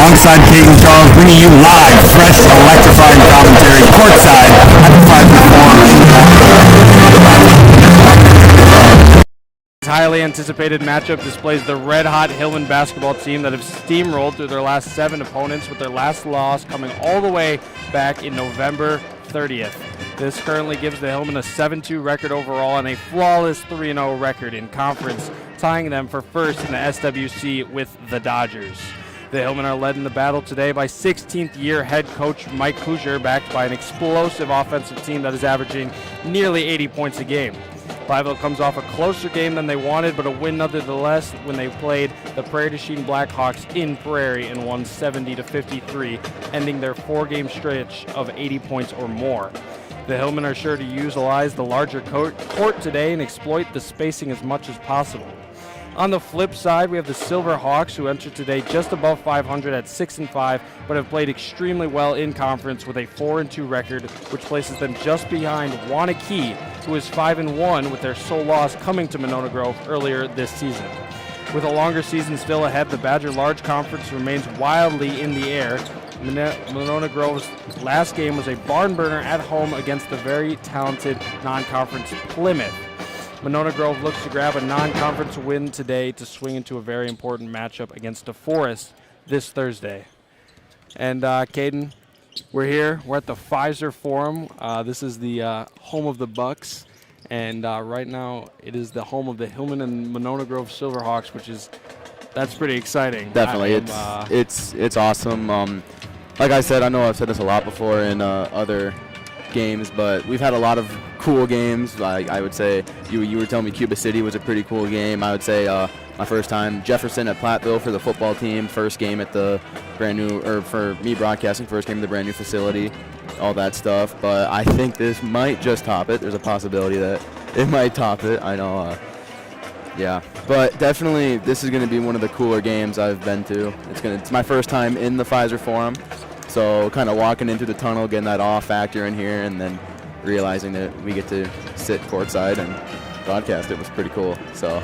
alongside Kate and Charles, bringing you live, fresh, electrifying commentary courtside at the Platteville Forum. This highly anticipated matchup displays the red-hot Hillman basketball team that have steamrolled through their last 7 opponents, with their last loss coming all the way back in November 30th. This currently gives the Hillman a 7-2 record overall and a flawless 3-0 record in conference, tying them for first in the SWC with the Dodgers. The Hillmen are led in the battle today by 16th-year head coach Mike Hoosier, backed by an explosive offensive team that is averaging nearly 80 points a game. Platteville comes off a closer game than they wanted, but a win nonetheless when they played the Prairie du Chien Blackhawks in Prairie and won 70-53, ending their 4-game stretch of 80 points or more. The Hillmen are sure to utilize the larger court today and exploit the spacing as much as possible. On the flip side, we have the Silver Hawks, who entered today just above 500 at 6-5, but have played extremely well in conference with a 4-2 record, which places them just behind Wanakee, who is 5-1 with their sole loss coming to Monona Grove earlier this season. With a longer season still ahead, the Badger Large Conference remains wildly in the air. Monona Grove's last game was a barn burner at home against the very talented non-conference Plymouth. Monona Grove looks to grab a non-conference win today to swing into a very important matchup against DeForest this Thursday. And Caden, we're here. We're at the Pfizer Forum. This is the home of the Bucks, and right now it is the home of the Hillman and Monona Grove Silverhawks, that's pretty exciting. Definitely, it's awesome. Like I said, I know I've said this a lot before in other games, but we've had a lot of cool games. Like I would say, you were telling me Cuba City was a pretty cool game. I would say my first time Jefferson at Platteville for the football team, first game at the brand new, or for me broadcasting, first game at the brand new facility, all that stuff. But I think this might just top it. There's a possibility that it might top it. I know. Yeah, but definitely this is going to be one of the cooler games I've been to. It's my first time in the Pfizer Forum, so kind of walking into the tunnel, getting that awe factor in here, and then realizing that we get to sit courtside and broadcast it was pretty cool. So,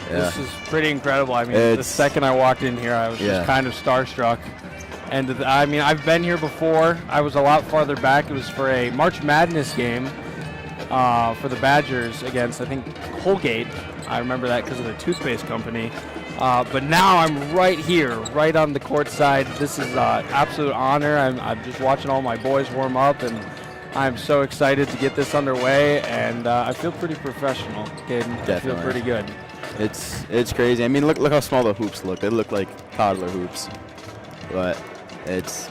yeah. This is pretty incredible. I mean, the second I walked in here, I was just kind of starstruck. And I mean, I've been here before. I was a lot farther back. It was for a March Madness game for the Badgers against, I think, Colgate. I remember that because of the toothpaste company. But now I'm right here, right on the court side. This is an absolute honor. I'm just watching all my boys warm up, and I'm so excited to get this underway. And I feel pretty professional, Caden. I feel pretty good. It's crazy. I mean, look how small the hoops look. They look like toddler hoops. But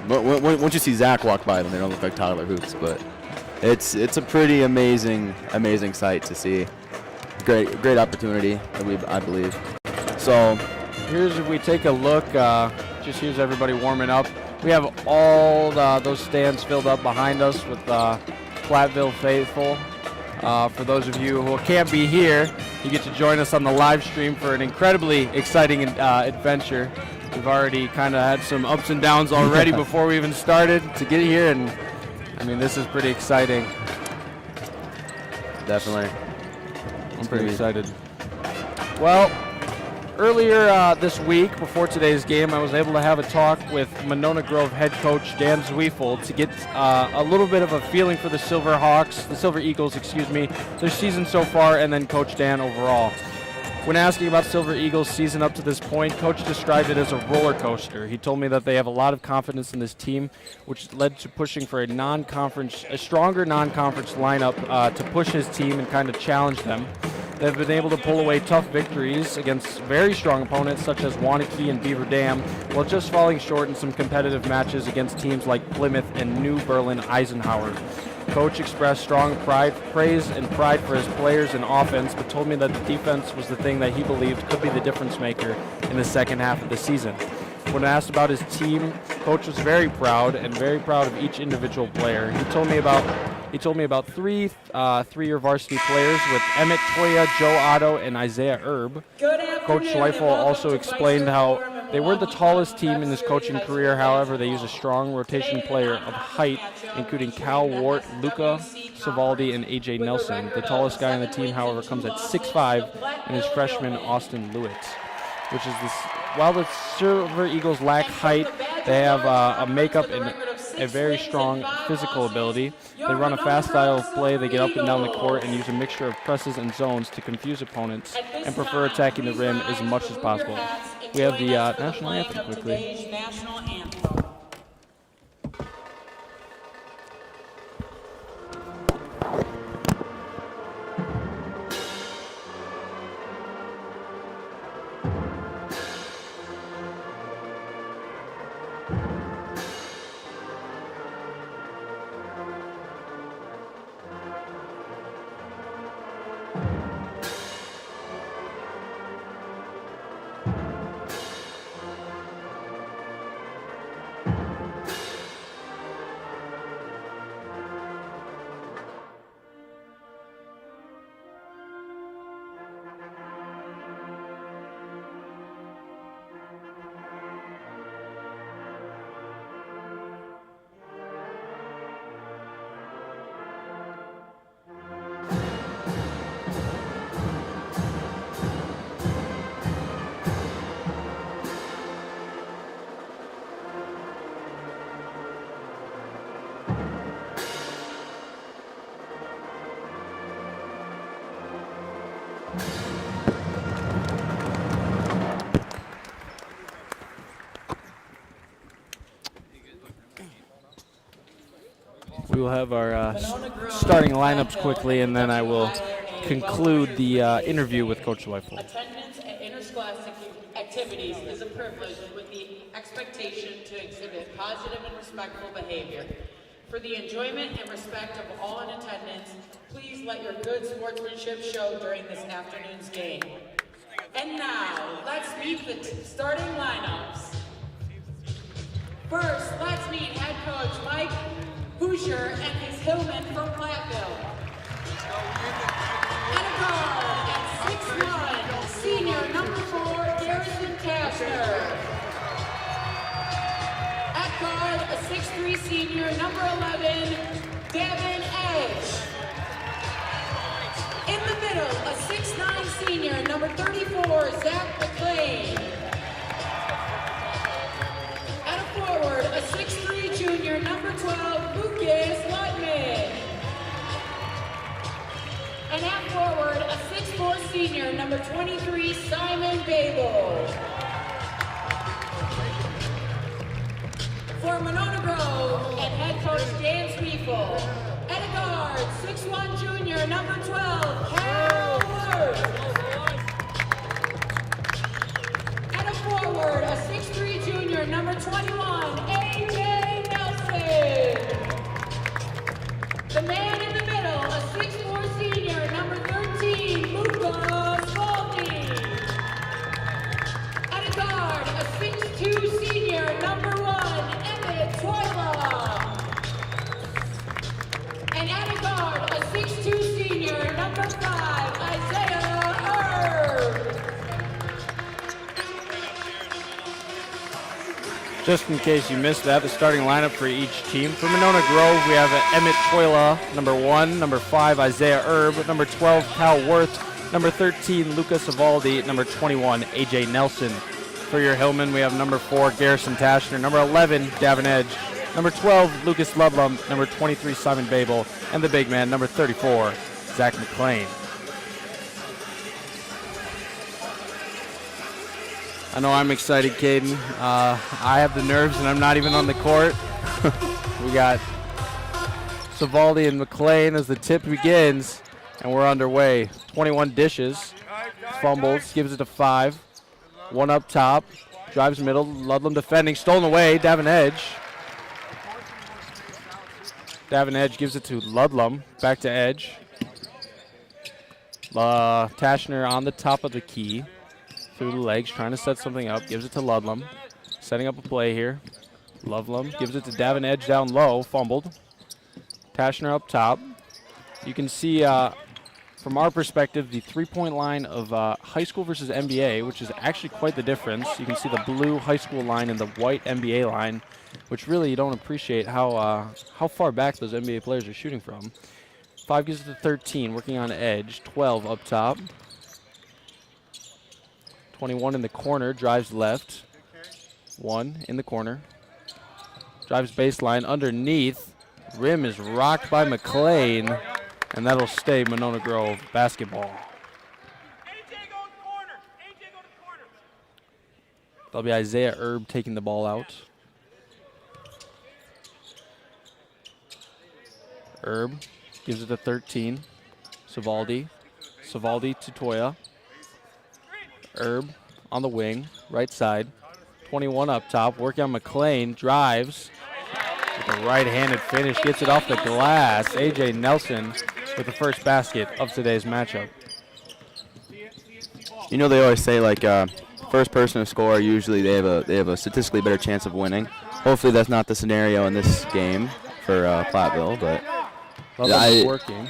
once you see Zach walk by them, they don't look like toddler hoops. But it's a pretty amazing sight to see. Great opportunity, I believe. So here's, if we take a look, here's everybody warming up. We have all those stands filled up behind us with Platteville faithful. For those of you who can't be here, you get to join us on the live stream for an incredibly exciting adventure. We've already kind of had some ups and downs already before we even started to get here, and I mean, this is pretty exciting. Definitely. I'm pretty excited. Well, earlier this week, before today's game, I was able to have a talk with Monona Grove head coach Dan Zweifel to get a little bit of a feeling for the Silver Eagles, their season so far, and then Coach Dan overall. When asking about Silver Eagles' season up to this point, Coach described it as a roller coaster. He told me that they have a lot of confidence in this team, which led to pushing for a stronger non-conference lineup to push his team and kind of challenge them. They've been able to pull away tough victories against very strong opponents such as Wanakee and Beaver Dam, while just falling short in some competitive matches against teams like Plymouth and New Berlin Eisenhower. Coach expressed strong praise and pride for his players and offense, but told me that the defense was the thing that he believed could be the difference maker in the second half of the season. When asked about his team, Coach was very proud of each individual player. He told me about three three-year varsity players with Emmett Toya, Joe Otto, and Isaiah Erb. Coach Schweifel also explained how they weren't the tallest team in his coaching career. However, they use a strong rotation player of height, including Cal Wart, Luca Savaldi, and AJ Nelson. The tallest guy on the team, however, comes at 6'5", and is freshman Austin Lewitz, which while the Silver Eagles lack height, they have a makeup and a very strong physical ability. They run a fast style of play. They get up and down the court and use a mixture of presses and zones to confuse opponents and prefer attacking the rim as much as possible. We have the national anthem quickly. We will have our starting lineups quickly, and then I will conclude the interview with Coach Zweifel. Attendance at interscholastic activities is a privilege with the expectation to exhibit positive and respectful behavior. For the enjoyment and respect of all in attendance, please let your good sportsmanship show during this afternoon's game. And now, let's meet the starting lineups. First, let's meet head coach Mike Hoosier and his Hillman from Platteville. At a guard at 6'1", senior number 4, Garrison Kastner. At guard, a 6'3", senior number 11, Devin Edge. In the middle, a 6'9", senior number 34, Zach McLean. At a forward, a 6'3", junior number 12, Lucas Lutman. And at forward, a 6'4", senior number 23, Simon Babel. For Monona Grove and head coach Dan Sweefel. At a guard, 6'1", junior number 12, Cal Worth. At a forward, a 6'3", junior number 21, AJ Nelson. The man in the middle, a 6'4", senior number 13, Luca Spalding. At a guard, a 6'2", senior number 1, Emmett Twyla. And at a guard, a 6'2", senior number 5, Isaiah Erb. Just in case you missed that, the starting lineup for each team. For Monona Grove, we have Emmett Toila, number 1, number 5, Isaiah Erb, number 12, Cal Worth, number 13, Lucas Evaldi, number 21, AJ Nelson. For your Hillman, we have number 4, Garrison Tashner, number 11, Davin Edge, number 12, Lucas Ludlum, number 23, Simon Babel, and the big man, number 34, Zach McLean. I know I'm excited, Caden. I have the nerves, and I'm not even on the court. We got Savaldi and McLean as the tip begins, and we're underway. 21 dishes, fumbles, gives it to 5. 1 up top, drives middle, Ludlam defending, stolen away, Davin Edge. Davin Edge gives it to Ludlam, back to Edge. Tashner on the top of the key. Through the legs, trying to set something up, gives it to Ludlam. Setting up a play here. Ludlam gives it to Davin Edge down low, fumbled. Tashner up top. You can see from our perspective the three-point line of high school versus NBA, which is actually quite the difference. You can see the blue high school line and the white NBA line, which really you don't appreciate how far back those NBA players are shooting from. 5 gives it to 13, working on Edge. 12 up top. 21 in the corner, drives left. 1 in the corner. Drives baseline underneath. Rim is rocked by McLean, and that'll stay Monona Grove basketball. That'll be Isaiah Erb taking the ball out. Erb gives it to 13. Savaldi. Savaldi to Toya. Erb on the wing, right side. 21 up top, working on McLean. Drives with a right-handed finish. Gets it off the glass. A.J. Nelson with the first basket of today's matchup. You know, they always say, like, first person to score, usually they have a statistically better chance of winning. Hopefully that's not the scenario in this game for Platteville, but Working.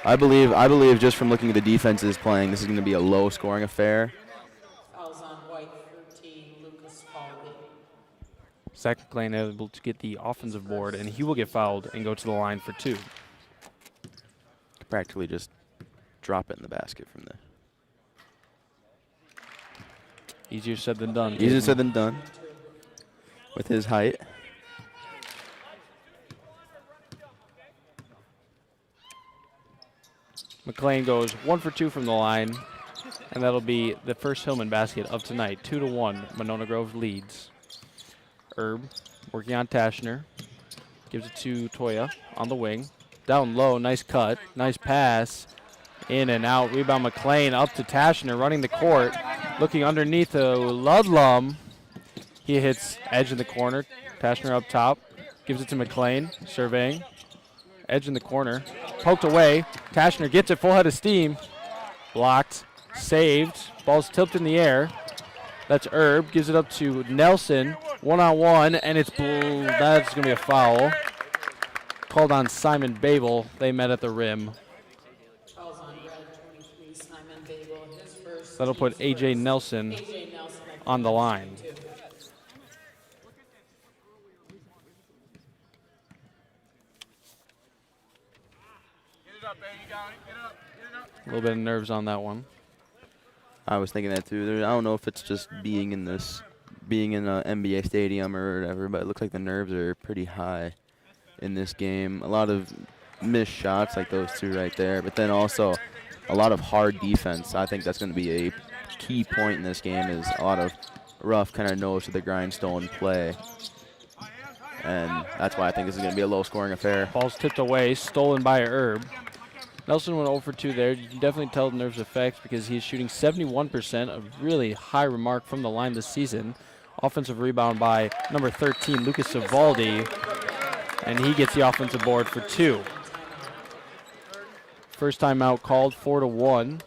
I believe just from looking at the defenses playing, this is going to be a low-scoring affair. Fouls on White 13, Lucas Falvey. Zach McLean able to get the offensive board, and he will get fouled and go to the line for 2. Practically just drop it in the basket from there. Easier said than done. Easier said than done with his height. McLean goes 1 for 2 from the line, and that'll be the first Hillman basket of tonight. 2-1, Monona Grove leads. Erb working on Tashner. Gives it to Toya on the wing. Down low, nice cut, nice pass. In and out, rebound McLean up to Tashner, running the court. Looking underneath to Ludlum. He hits edge in the corner. Tashner up top. Gives it to McLean, surveying. Edge in the corner. Poked away. Tashner gets it full head of steam. Blocked. Saved. Ball's tipped in the air. That's Erb. Gives it up to Nelson. One-on-one, and that's going to be a foul. Called on Simon Babel. They met at the rim. Fouls on Red 23, Simon Babel. His first. That'll put A.J. Nelson on the line. A little bit of nerves on that one. I was thinking that too. I don't know if it's just being in an NBA stadium or whatever, but it looks like the nerves are pretty high in this game. A lot of missed shots like those two right there, but then also a lot of hard defense. I think that's going to be a key point in this game, is a lot of rough kind of nose to the grindstone play. And that's why I think this is going to be a low-scoring affair. Ball's tipped away, stolen by Erb. Nelson went 0 for 2 there. You can definitely tell the nerves effects because he's shooting 71%, a really high remark from the line this season. Offensive rebound by number 13, Lucas Savaldi, and he gets the offensive board for 2. First timeout called, 4-1.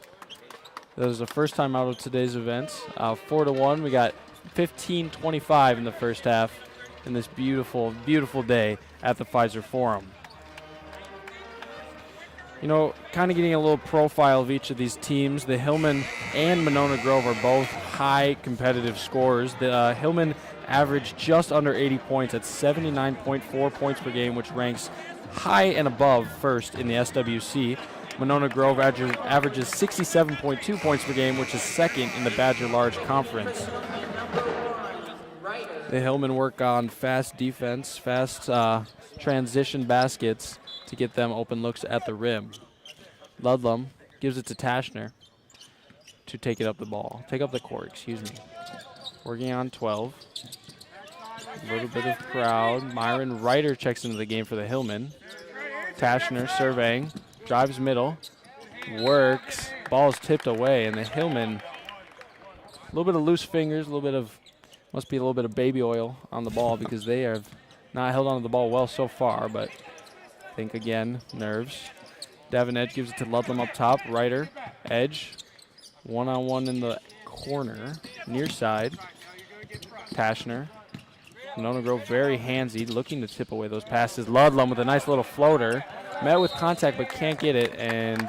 That was the first timeout of today's event. 4-1. We got 15:25 in the first half in this beautiful, beautiful day at the Pfizer Forum. You know, kind of getting a little profile of each of these teams. The Hillman and Monona Grove are both high competitive scorers. The Hillman averaged just under 80 points at 79.4 points per game, which ranks high and above first in the SWC. Monona Grove averages 67.2 points per game, which is second in the Badger Large Conference. The Hillman work on fast defense, fast transition baskets to get them open looks at the rim. Ludlum gives it to Tashner to take up the court, excuse me. Working on 12. A little bit of crowd. Myron Ryder checks into the game for the Hillman. Tashner surveying, drives middle, works, ball's tipped away, and the Hillman, a little bit of loose fingers, must be a little bit of baby oil on the ball because they have not held on to the ball well so far, but I think again, nerves. Devin Edge gives it to Ludlum up top. Ryder, Edge, one-on-one in the corner, near side. Tashner. Monona Grove very handsy, looking to tip away those passes. Ludlum with a nice little floater. Met with contact but can't get it, and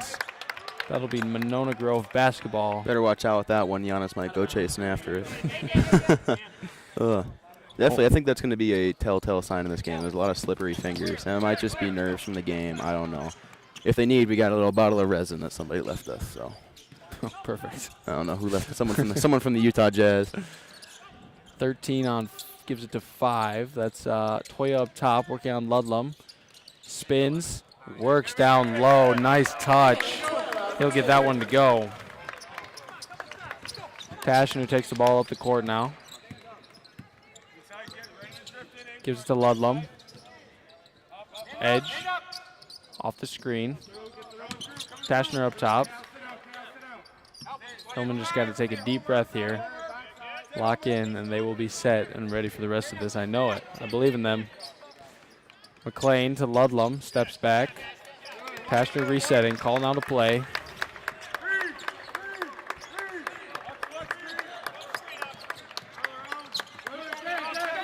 that'll be Monona Grove basketball. Better watch out with that one. Giannis might go chasing after it. Definitely, I think that's going to be a telltale sign in this game. There's a lot of slippery fingers, and it might just be nerves from the game. I don't know. If they need, we got a little bottle of resin that somebody left us. So Perfect. I don't know who left. Someone from the Utah Jazz. 13 on, gives it to 5. That's Toya up top, working on Ludlam. Spins, works down low. Nice touch. He'll get that one to go. Tashner takes the ball up the court now. Gives it to Ludlam. Edge. Off the screen. Tashner up top. Hillman just got to take a deep breath here. Lock in, and they will be set and ready for the rest of this. I know it. I believe in them. McLean to Ludlam. Steps back. Tashner resetting. Calling out a play.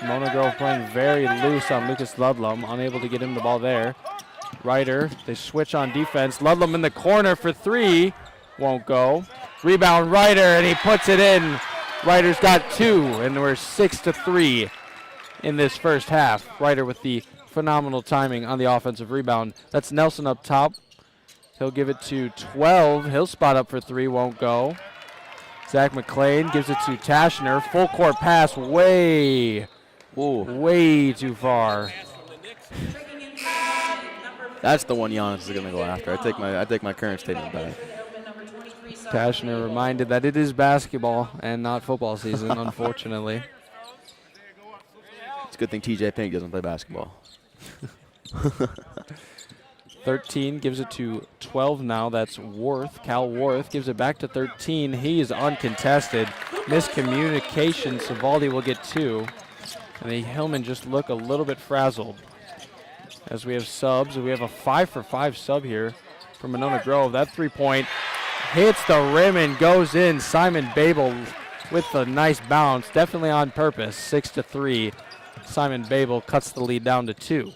Monona Grove playing very loose on Lucas Ludlam. Unable to get him the ball there. Ryder, they switch on defense. Ludlam in the corner for 3. Won't go. Rebound Ryder, and he puts it in. Ryder's got 2, and we're 6-3 in this first half. Ryder with the phenomenal timing on the offensive rebound. That's Nelson up top. He'll give it to 12. He'll spot up for 3, won't go. Zach McLean gives it to Tashner. Full court pass, way too far. That's the one Giannis is going to go after. I take my current statement back. Tashner reminded that it is basketball and not football season, unfortunately. It's a good thing TJ Pink doesn't play basketball. 13 gives it to 12 now. That's Worth. Cal Worth gives it back to 13. He is uncontested. Miscommunication. Savaldi will get 2. And the Hillmen just look a little bit frazzled. As we have subs, we have a 5-for-5 sub here from Monona Grove. That 3-point hits the rim and goes in. Simon Babel with a nice bounce, definitely on purpose. 6-3. Simon Babel cuts the lead down to 2.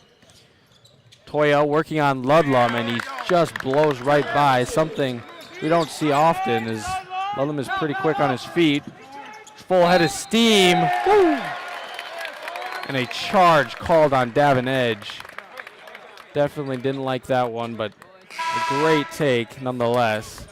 Toya working on Ludlam, and he just blows right by. Something we don't see often is Ludlam is pretty quick on his feet. Full head of steam. Woo! And a charge called on Davin Edge. Definitely didn't like that one, but a great take nonetheless.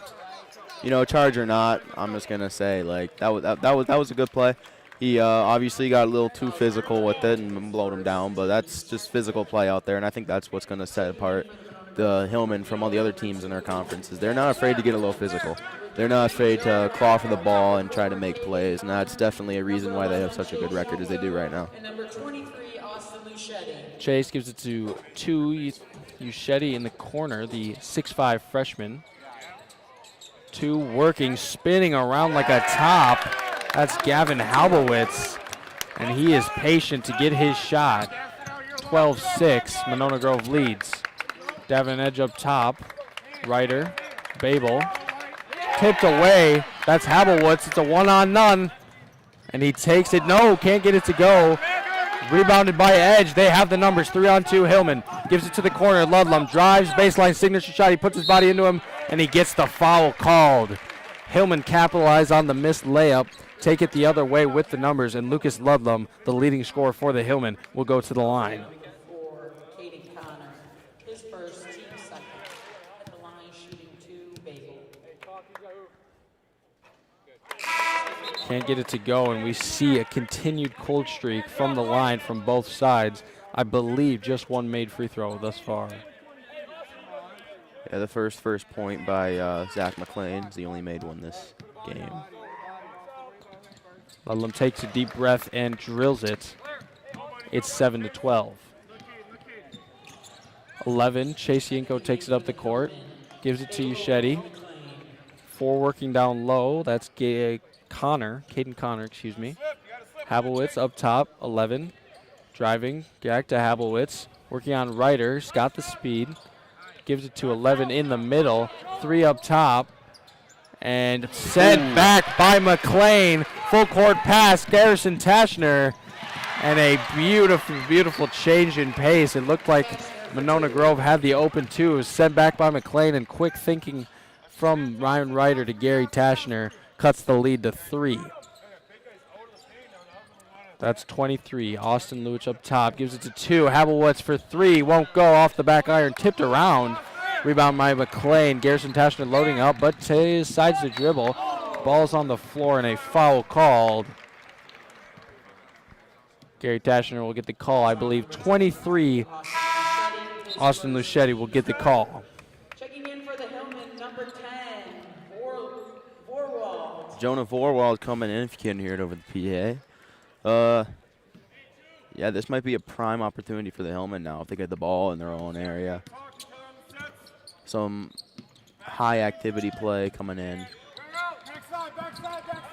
You know, charge or not, I'm just gonna say that was a good play. He obviously got a little too physical with it and blowed him down, but that's just physical play out there, and I think that's what's gonna set apart the Hillmen from all the other teams in their conferences. They're not afraid to get a little physical. They're not afraid to claw for the ball and try to make plays, and that's definitely a reason why they have such a good record as they do right now. And number 23, Austin Luchetti. Chase gives it to 2. Uchetti in the corner, the 6'5 freshman. 2 working, spinning around like a top. That's Gavin Halbowitz, and he is patient to get his shot. 12-6, Monona Grove leads. Davin Edge up top. Ryder, Babel, tipped away. That's Halbowitz. It's a 1-on-none, and he takes it. No, can't get it to go. Rebounded by Edge. They have the numbers. 3-on-2. Hillman gives it to the corner. Ludlam drives, baseline signature shot. He puts his body into him, and he gets the foul called. Hillman capitalize on the missed layup. Take it the other way with the numbers, and Lucas Ludlam, the leading scorer for the Hillmen, will go to the line. For Caden Connor, his first, team second. At the line, shooting 2, Babel. Can't get it to go, and we see a continued cold streak from the line from both sides. I believe just one made free throw thus far. Yeah, the first point by Zach McLean. He only made one this game. Ludlam takes a deep breath and drills it. It's 7-12. 11, Chase Yinko takes it up the court, gives it to Uchetti. 4 working down low. That's Caden Connor, excuse me. Habelwitz up top, 11. Driving, back to Habelwitz. Working on Ryder, he's got the speed. Gives it to 11 in the middle. 3 up top. And sent back by McLean. Full court pass, Garrison Tashner. And a beautiful, beautiful change in pace. It looked like Monona Grove had the open 2. It was sent back by McLean, and quick thinking from Ryan Ryder to Gary Tashner cuts the lead to 3. That's 23. Austin Luch up top, gives it to 2. Habelwitz for 3, won't go, off the back iron, tipped around. Rebound by McLean. Garrison Tashner loading up, but decides to dribble. Ball's on the floor and a foul called. Gary Tashner will get the call. I believe 23, Austin Luchetti will get the call. Checking in for the Hillman, number 10, Vorwald. Jonah Vorwald coming in, if you can't hear it over the PA. Yeah, this might be a prime opportunity for the Hillman now if they get the ball in their own area. Some high activity play coming in.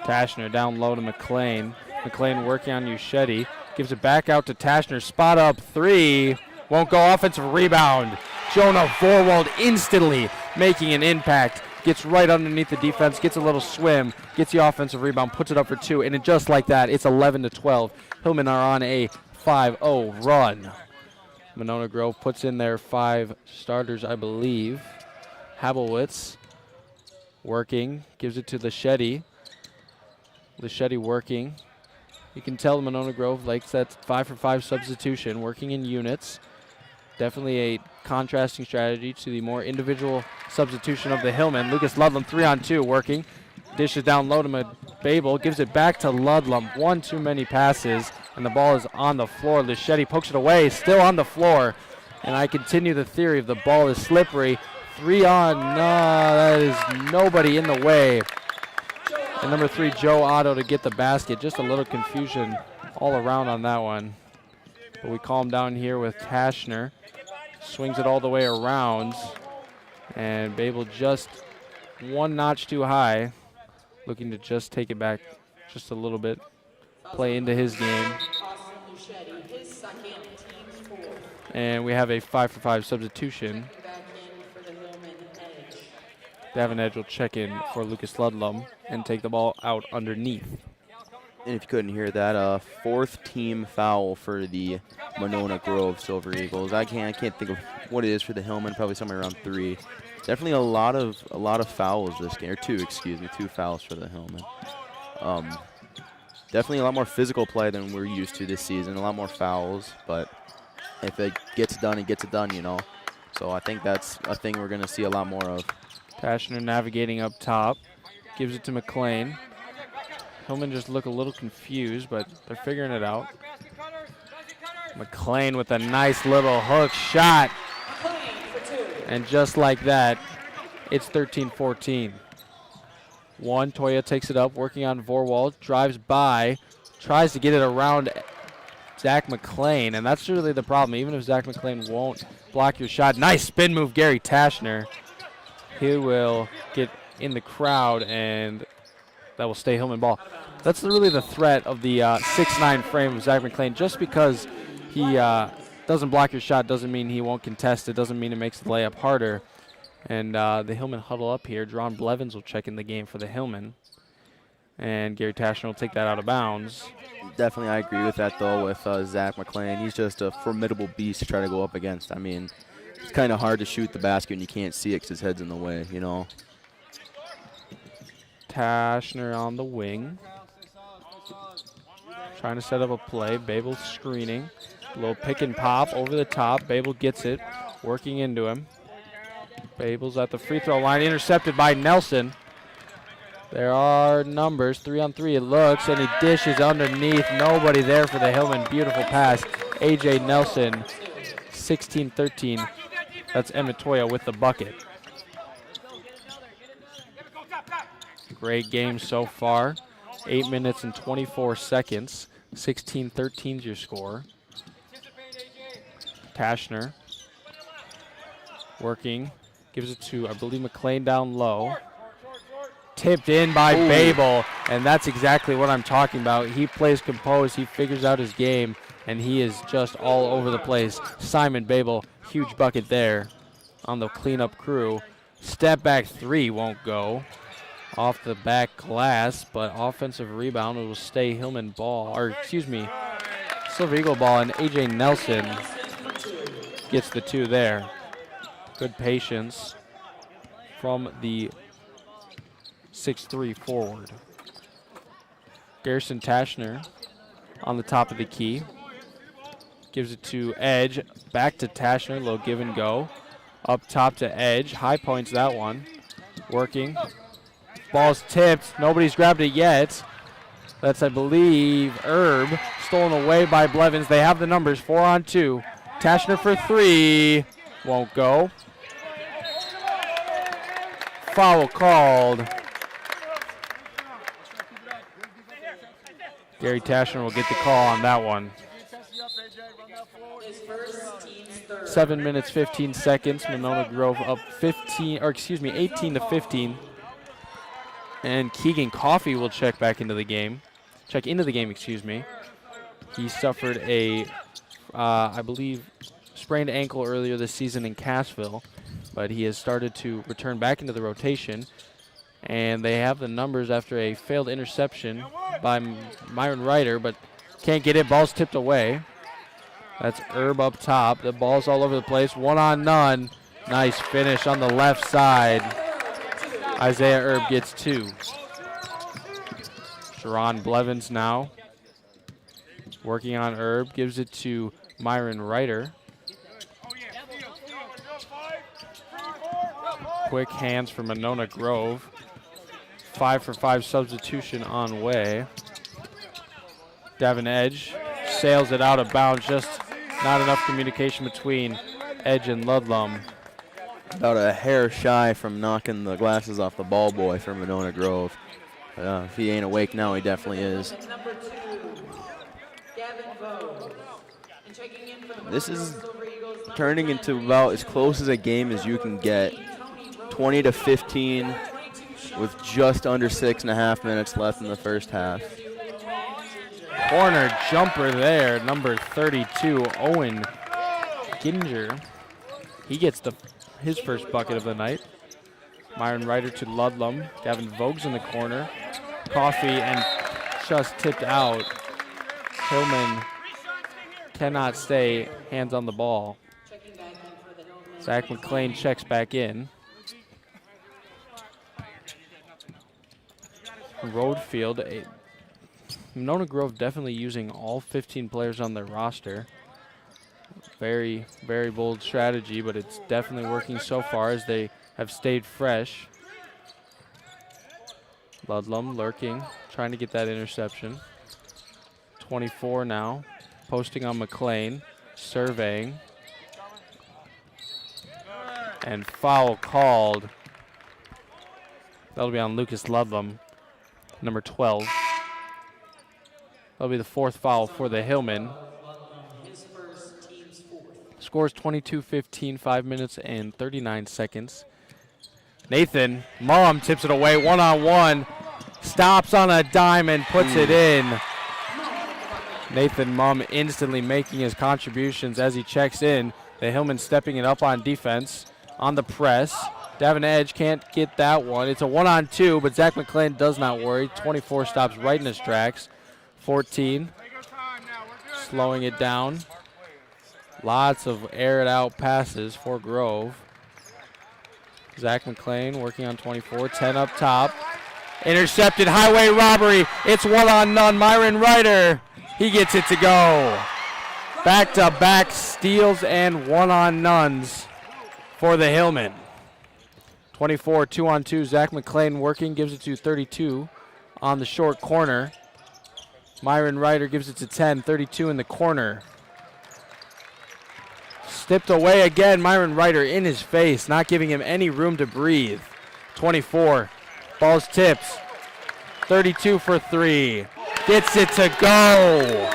Tashner down low to McLean. McLean working on Uchetti. Gives it back out to Tashner. Spot up three. Won't go. Offensive rebound. Jonah Vorwald instantly making an impact. Gets right underneath the defense. Gets a little swim. Gets the offensive rebound. Puts it up for two. And just like that, it's 11-12. Hillman are on a 5-0 run. Monona Grove puts in their 5 starters, I believe. Habelwitz working. Gives it to Luchetti. Luchetti working. You can tell Monona Grove likes that 5-for-5 substitution, working in units. Definitely a contrasting strategy to the more individual substitution of the Hillman. Lucas Ludlam 3-on-2 working. Dishes down low to Babel. Gives it back to Ludlam. One too many passes, and the ball is on the floor. Luchetti pokes it away, still on the floor. And I continue the theory of the ball is slippery. 3-on. No, that is nobody in the way. And number 3, Joe Otto to get the basket. Just a little confusion all around on that one. But we calm down here with Tashner. Swings it all the way around. And Babel just one notch too high. Looking to just take it back just a little bit. Play into his game. And we have a 5-for-5 substitution. Davin Edge will check in for Lucas Ludlam and take the ball out underneath. And if you couldn't hear that, 4th team foul for the Monona Grove Silver Eagles. I can't think of what it is for the Hillman. Probably somewhere around 3. Definitely a lot of fouls this game, or 2 fouls for the Hillman. Definitely a lot more physical play than we're used to this season. A lot more fouls, but if it gets done, it gets it done, you know. So I think that's a thing we're going to see a lot more of. Tashner navigating up top. Gives it to McLean. Hillman just look a little confused, but they're figuring it out. McLean with a nice little hook shot. And just like that, it's 13-14. Toya takes it up, working on Vorwald. Drives by. Tries to get it around Zach McLean, and that's really the problem. Even if Zach McLean won't block your shot. Nice spin move, Gary Tashner. He will get in the crowd, and that will stay Hillman ball. That's really the threat of the 6'9" frame of Zach McLean. Just because he doesn't block your shot doesn't mean he won't contest it, doesn't mean it makes the layup harder. And the Hillman huddle up here. Dron Blevins will check in the game for the Hillman. And Gary Tashner will take that out of bounds. Definitely, I agree with that, though, with Zach McLean. He's just a formidable beast to try to go up against. I mean, it's kind of hard to shoot the basket when you can't see it because his head's in the way, you know. Tashner on the wing. Trying to set up a play. Babel screening. A little pick and pop over the top. Babel gets it. Working into him. Babel's at the free throw line. Intercepted by Nelson. There are numbers. 3-on-3 it looks. And he dishes underneath. Nobody there for the Hillman. Beautiful pass. A.J. Nelson. 16-13. That's Emmett Toya with the bucket. Great game so far. 8 minutes and 24 seconds. 16-13 is your score. Tashner working. Gives it to, I believe, McLean down low. Tipped in by Babel, and that's exactly what I'm talking about. He plays composed. He figures out his game, and he is just all over the place. Simon Babel, huge bucket there on the cleanup crew. Step back 3 won't go. Off the back glass, but offensive rebound will stay Hillman ball, or excuse me, Silver Eagle ball, and A.J. Nelson gets the 2 there. Good patience from the 6'3" forward. Garrison Tashner on the top of the key. Gives it to Edge, back to Tashner, little give and go. Up top to Edge. High points that one. Working. Ball's tipped. Nobody's grabbed it yet. That's, I believe, Herb. Stolen away by Blevins. They have the numbers. 4-on-2. Tashner for 3. Won't go. Foul called. Gary Tashner will get the call on that one. 7 minutes, 15 seconds. Monona Grove up 18 to 15. And Keegan Coffey will check into the game, excuse me. He suffered a, I believe, sprained ankle earlier this season in Cassville, but he has started to return back into the rotation. And they have the numbers after a failed interception by Myron Ryder, but can't get it. Ball's tipped away. That's Herb up top. The ball's all over the place. 1-on-none. Nice finish on the left side. Isaiah Herb gets 2. Sharon Blevins now working on Herb. Gives it to Myron Ryder. Quick hands for Monona Grove. 5-for-5 substitution on way. Devin Edge sails it out of bounds. Just not enough communication between Edge and Ludlum. About a hair shy from knocking the glasses off the ball boy for Monona Grove. If he ain't awake now, he definitely is. This is turning into about as close as a game as you can get. 20 to 15 with just under 6.5 minutes left in the first half. Corner jumper there, number 32, Owen Ginger. He gets his first bucket of the night. Myron Ryder to Ludlum. Gavin Vogue's in the corner. Coffee and just tipped out. Hillman cannot stay hands on the ball. Zach McLean checks back in. Roadfield. Monona Grove definitely using all 15 players on their roster. Very, very bold strategy, but it's definitely working so far as they have stayed fresh. Ludlum lurking, trying to get that interception. 24 now, posting on McLean, surveying. And foul called. That'll be on Lucas Ludlum, number 12. That'll be the 4th foul for the Hillmen. Scores 22-15, 5 minutes and 39 seconds. Nathan Mumm tips it away, 1-on-1. Stops on a dime and puts it in. Nathan Mumm instantly making his contributions as he checks in. The Hillmen stepping it up on defense. On the press. Davin Edge can't get that one. It's a 1-on-2, but Zach McLean does not worry. 24 stops right in his tracks. 14. Slowing it down. Lots of aired out passes for Grove. Zach McLean working on 24. 10 up top. Intercepted, highway robbery. It's 1-on-none. Myron Ryder, he gets it to go. Back-to-back steals and 1-on-nones for the Hillmen. 24, 2-on-2. Zach McLean working, gives it to 32 on the short corner. Myron Ryder gives it to 10, 32 in the corner. Stipped away again, Myron Ryder in his face, not giving him any room to breathe. 24, ball's tips. 32 for 3, gets it to go.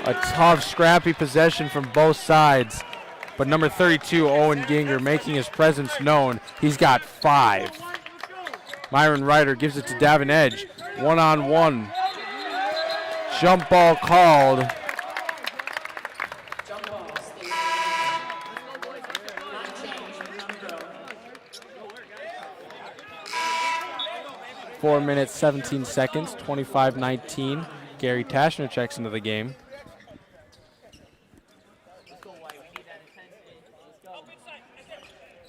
A tough, scrappy possession from both sides. But number 32, Owen Ginger, making his presence known. He's got 5. Myron Ryder gives it to Davin Edge. 1-on-1. Jump ball called. 4 minutes, 17 seconds, 25-19. Gary Tashner checks into the game.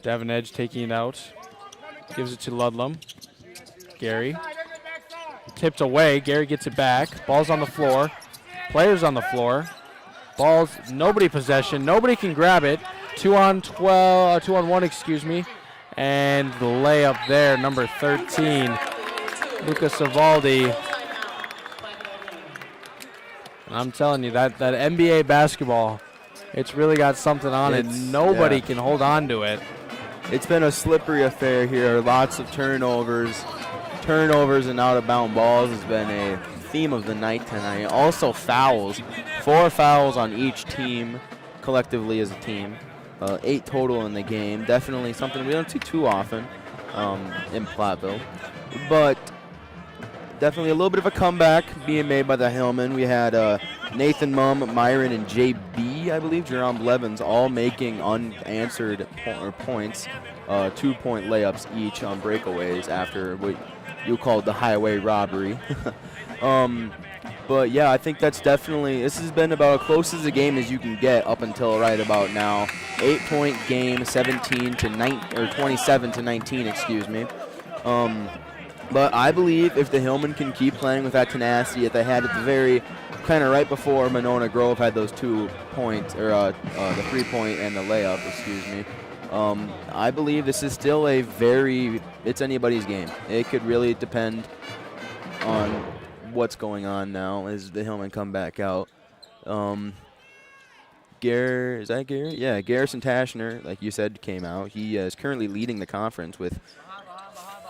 Davin Edge taking it out. Gives it to Ludlum. Gary. Tipped away. Gary gets it back. Ball's on the floor. Players on the floor. Ball's nobody possession. Nobody can grab it. 2 on 12, 2 on 1, excuse me. And the layup there, number 13, Lucas Savaldi. And I'm telling you, that NBA basketball, it's really got something on it. Nobody can hold on to it. It's been a slippery affair here. Lots of turnovers. Turnovers and out-of-bound balls has been a theme of the night tonight. Also fouls. 4 fouls on each team, collectively as a team. 8 total in the game. Definitely something we don't see too often in Platteville. But definitely a little bit of a comeback being made by the Hillmen. We had Nathan Mumm, Myron, and JB, I believe, Jerome Blevins, all making unanswered points, 2-point layups each on breakaways after what you called the highway robbery. But yeah, I think that's definitely, this has been about as close as a game as you can get up until right about now. 8-point game, 27 to 19, excuse me. But I believe if the Hillmen can keep playing with that tenacity that they had at the very, kind of right before Monona Grove had those 2 points, or the 3-point and the layup, excuse me. I believe this is still it's anybody's game. It could really depend on what's going on now as the Hillmen come back out. Is that Garrett? Yeah, Garrison Tashner, like you said, came out. He is currently leading the conference with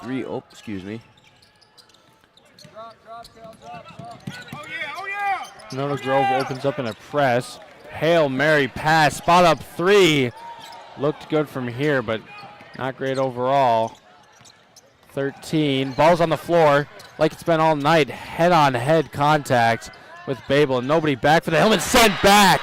3. Oh, excuse me. Monona Grove opens up in a press. Hail Mary pass, spot up 3. Looked good from here, but not great overall. 13, ball's on the floor like it's been all night. Head-on-head contact with Babel, and nobody back for the Hillmen. Sent back.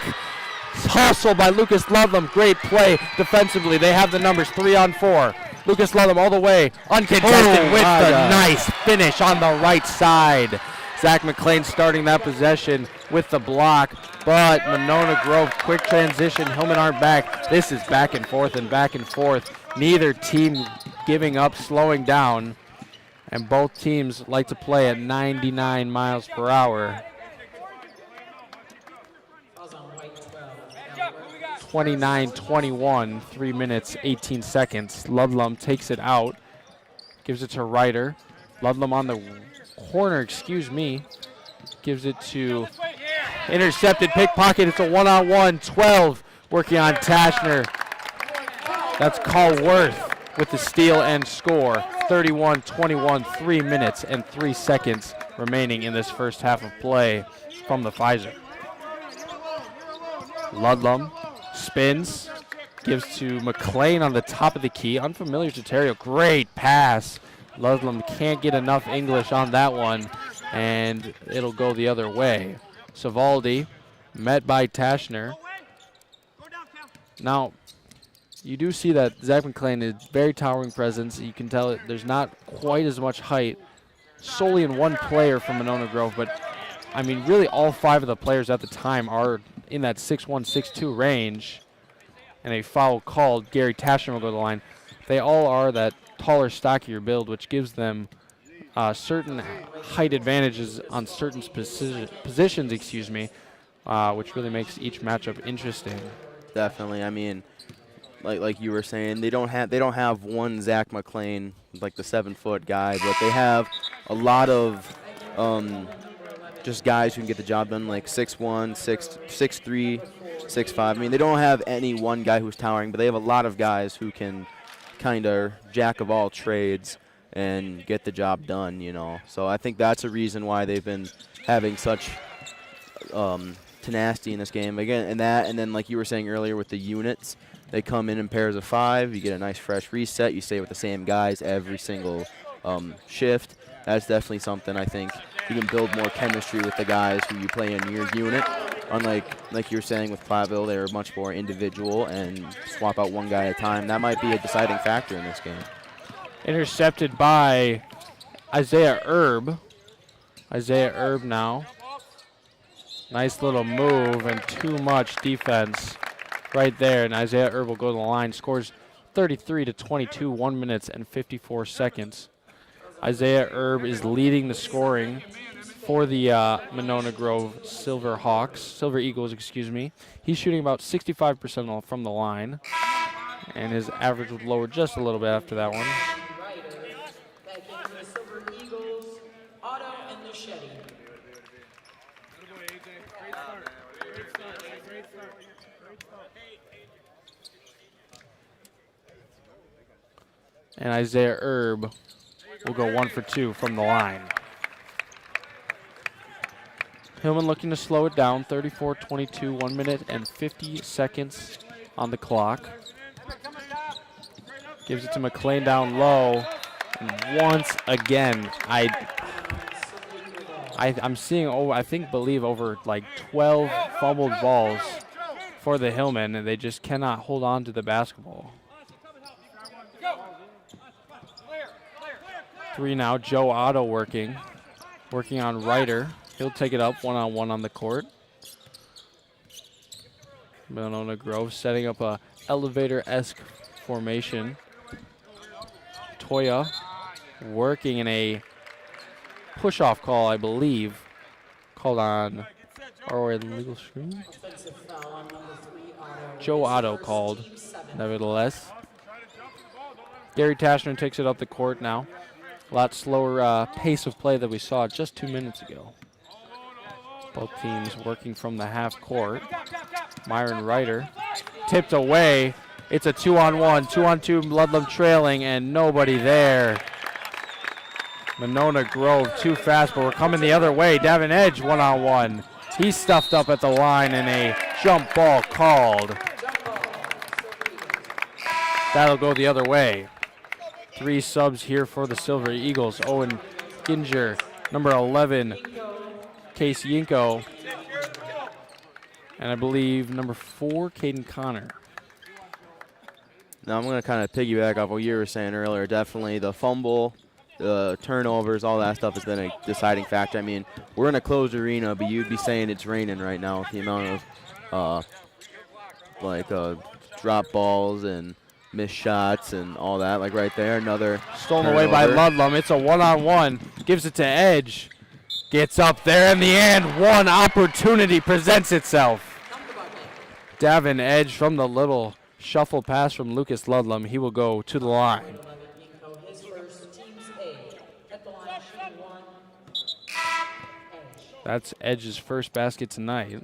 Hustle by Lucas Ludlam. Great play defensively. They have the numbers 3 on 4. Lucas Ludlam all the way, uncontested with the nice finish on the right side. Zach McLean starting that possession with the block, but Monona Grove, quick transition. Hillmen aren't back. This is back and forth and back and forth. Neither team giving up, slowing down, and both teams like to play at 99 miles per hour. 29-21, 3 minutes, 18 seconds. Ludlam takes it out, gives it to Ryder. Ludlam on the corner, excuse me. Gives it to intercepted, pickpocket. It's a 1-on-1, 12 working on Tashner. That's Callworth with the steal and score. 31-21, 3 minutes and 3 seconds remaining in this first half of play from the Pfizer. Ludlam spins, gives to McLean on the top of the key. Unfamiliar to Terrio. Great pass. Ludlam can't get enough English on that one, and it'll go the other way. Savaldi met by Tashner. Now, you do see that Zach McLean is very towering presence. You can tell there's not quite as much height solely in one player from Monona Grove, but I mean, really all 5 of the players at the time are in that 6'1", 6'2" range, and a foul called. Gary Tashner will go to the line. They all are that taller, stockier build, which gives them certain height advantages on certain positions, excuse me, which really makes each matchup interesting. Definitely. I mean, like you were saying, they don't have one Zach McLean, like the 7-foot guy, but they have a lot of just guys who can get the job done, like 6'1", 6'3", 6'5". I mean, they don't have any one guy who's towering, but they have a lot of guys who can kind of jack of all trades and get the job done, you know. So I think that's a reason why they've been having such tenacity in this game. Again, and then like you were saying earlier with the units, they come in pairs of 5. You get a nice fresh reset. You stay with the same guys every single shift. That's definitely something I think you can build more chemistry with the guys who you play in your unit. Unlike, like you were saying with Platteville, they're much more individual and swap out one guy at a time. That might be a deciding factor in this game. Intercepted by Isaiah Erb. Isaiah Erb now. Nice little move and too much defense right there. And Isaiah Erb will go to the line. Scores 33-22, 1 minute and 54 seconds. Isaiah Erb is leading the scoring. for the Monona Grove Silver Eagles, excuse me. He's shooting about 65% from the line, and his average would lower just a little bit after that one. Back into the Silver Eagles, Otto and Luchetti. And Isaiah Erb will go 1 for 2 from the line. Hillman looking to slow it down, 34-22, 1 minute and 50 seconds on the clock. Gives it to McLean down low. And once again, I'm seeing, believe over like 12 fumbled balls for the Hillmen, and they just cannot hold on to the basketball. 3 now, Joe Otto working on Ryder. He'll take it up one-on-one on the court. Monona Grove setting up a elevator-esque formation. Toya working in a push-off call, I believe, called on or illegal screen. Joe Otto called, nevertheless. Gary Tashner takes it up the court now. A lot slower pace of play than we saw just 2 minutes ago. Both teams working from the half court. Myron Ryder tipped away. It's a 2-on-1, 2-on-2, Ludlam trailing, and nobody there. Monona Grove too fast, but we're coming the other way. Davin Edge 1-on-1. He's stuffed up at the line, and a jump ball called. That'll go the other way. 3 subs here for the Silver Eagles. Owen Ginger, number 11, Case Yinko, and I believe number 4, Caden Connor. Now I'm going to kind of piggyback off what you were saying earlier. Definitely the fumble, the turnovers, all that stuff has been a deciding factor. I mean, we're in a closed arena, but you'd be saying it's raining right now with the amount of drop balls and missed shots and all that. Like right there, another stolen turnover. Away by Ludlam. It's a one-on-one. Gives it to Edge. Gets up there in the end. One opportunity presents itself. Davin Edge from the little shuffle pass from Lucas Ludlam. He will go to the line. That's Edge's first basket tonight.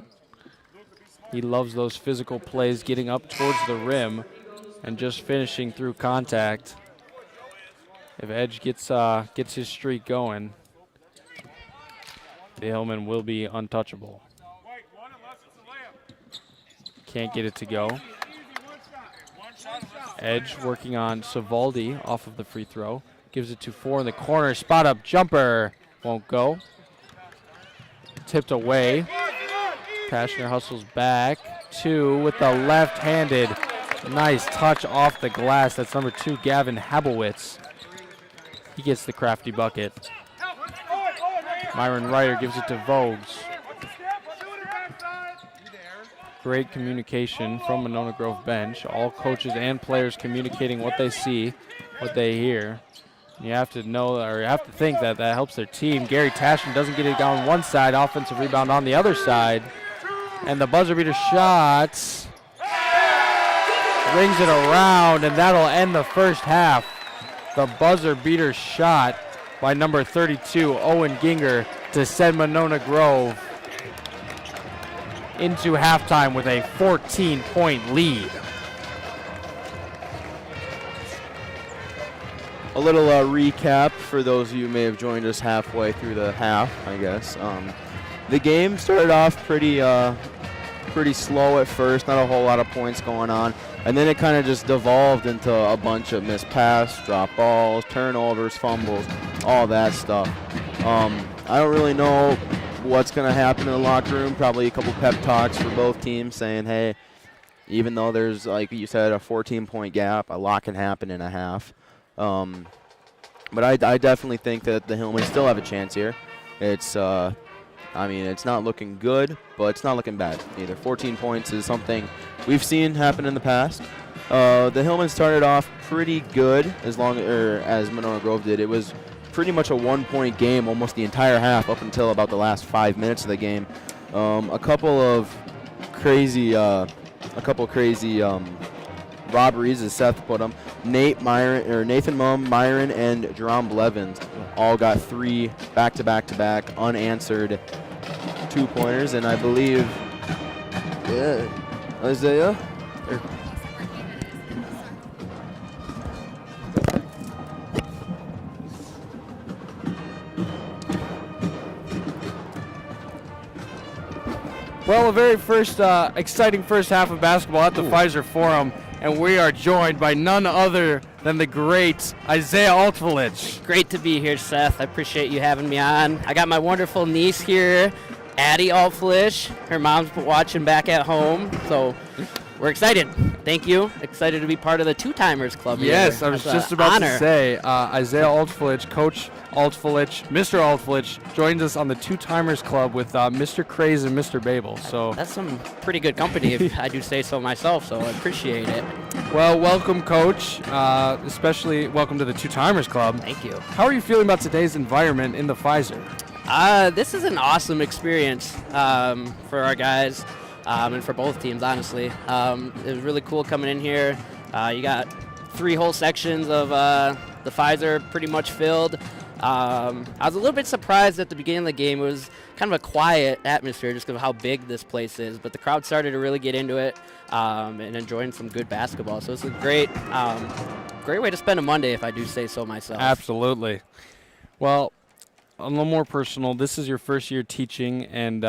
He loves those physical plays, getting up towards the rim and just finishing through contact. If Edge gets his streak going, the Hillmen will be untouchable. Can't get it to go. Edge working on Savaldi off of the free throw. Gives it to 4 in the corner. Spot up jumper. Won't go. Tipped away. Tashner hustles back. 2 with the left-handed. Nice touch off the glass. That's number 2, Gavin Habowitz. He gets the crafty bucket. Myron Ryder gives it to Vogues. Great communication from Monona Grove bench. All coaches and players communicating what they see, what they hear. You have to know, or you have to think that that helps their team. Gary Tashner doesn't get it down one side, offensive rebound on the other side. And the buzzer beater shot rings it around, and that'll end the first half. The buzzer beater shot by number 32, Owen Ginger, to send Monona Grove into halftime with a 14-point lead. A little recap for those of you who may have joined us halfway through the half, I guess. The game started off pretty slow at first, not a whole lot of points going on. And then it kind of just devolved into a bunch of missed passes, drop balls, turnovers, fumbles, all that stuff. I don't really know what's going to happen in the locker room. Probably a couple pep talks for both teams saying, hey, even though there's, like you said, a 14-point gap, a lot can happen in a half. But I definitely think that the Hillmen still have a chance here. It's, it's not looking good, but it's not looking bad either. 14 points is something we've seen happen in the past. The Hillmen started off pretty good as Monona Grove did. It was pretty much a 1-point game almost the entire half up until about the last 5 minutes of the game. A couple crazy robberies, as Seth put them. Nathan Mumm, Myron, and Jerome Blevins all got 3 back-to-back unanswered 2-pointers, and I believe Isaiah. Well, a very first exciting first half of basketball at the Pfizer Forum, and we are joined by none other than the great Isaiah Altvilich. Great to be here, Seth. I appreciate you having me on. I got my wonderful niece here, Addie Altvilich. Her mom's watching back at home, so we're excited. Thank you. Excited to be part of the Two-Timers Club. Yes, here. I was That's just an about honor. to say, Isaiah Altvilich, Coach Altvilich, Mr. Altvilich, joins us on the Two-Timers Club with Mr. Craze and Mr. Babel. So That's some pretty good company, if I do say so myself, so I appreciate it. well, welcome, Coach. Especially welcome to the Two-Timers Club. Thank you. How are you feeling about today's environment in the Pfizer? This is an awesome experience for our guys and for both teams, honestly. It was really cool coming in here. You got 3 whole sections of the Pfizer pretty much filled. I was a little bit surprised at the beginning of the game. It was kind of a quiet atmosphere just because of how big this place is, but the crowd started to really get into it and enjoying some good basketball. So it's a great way to spend a Monday, if I do say so myself. Absolutely. Well, a little more personal. This is your first year teaching, and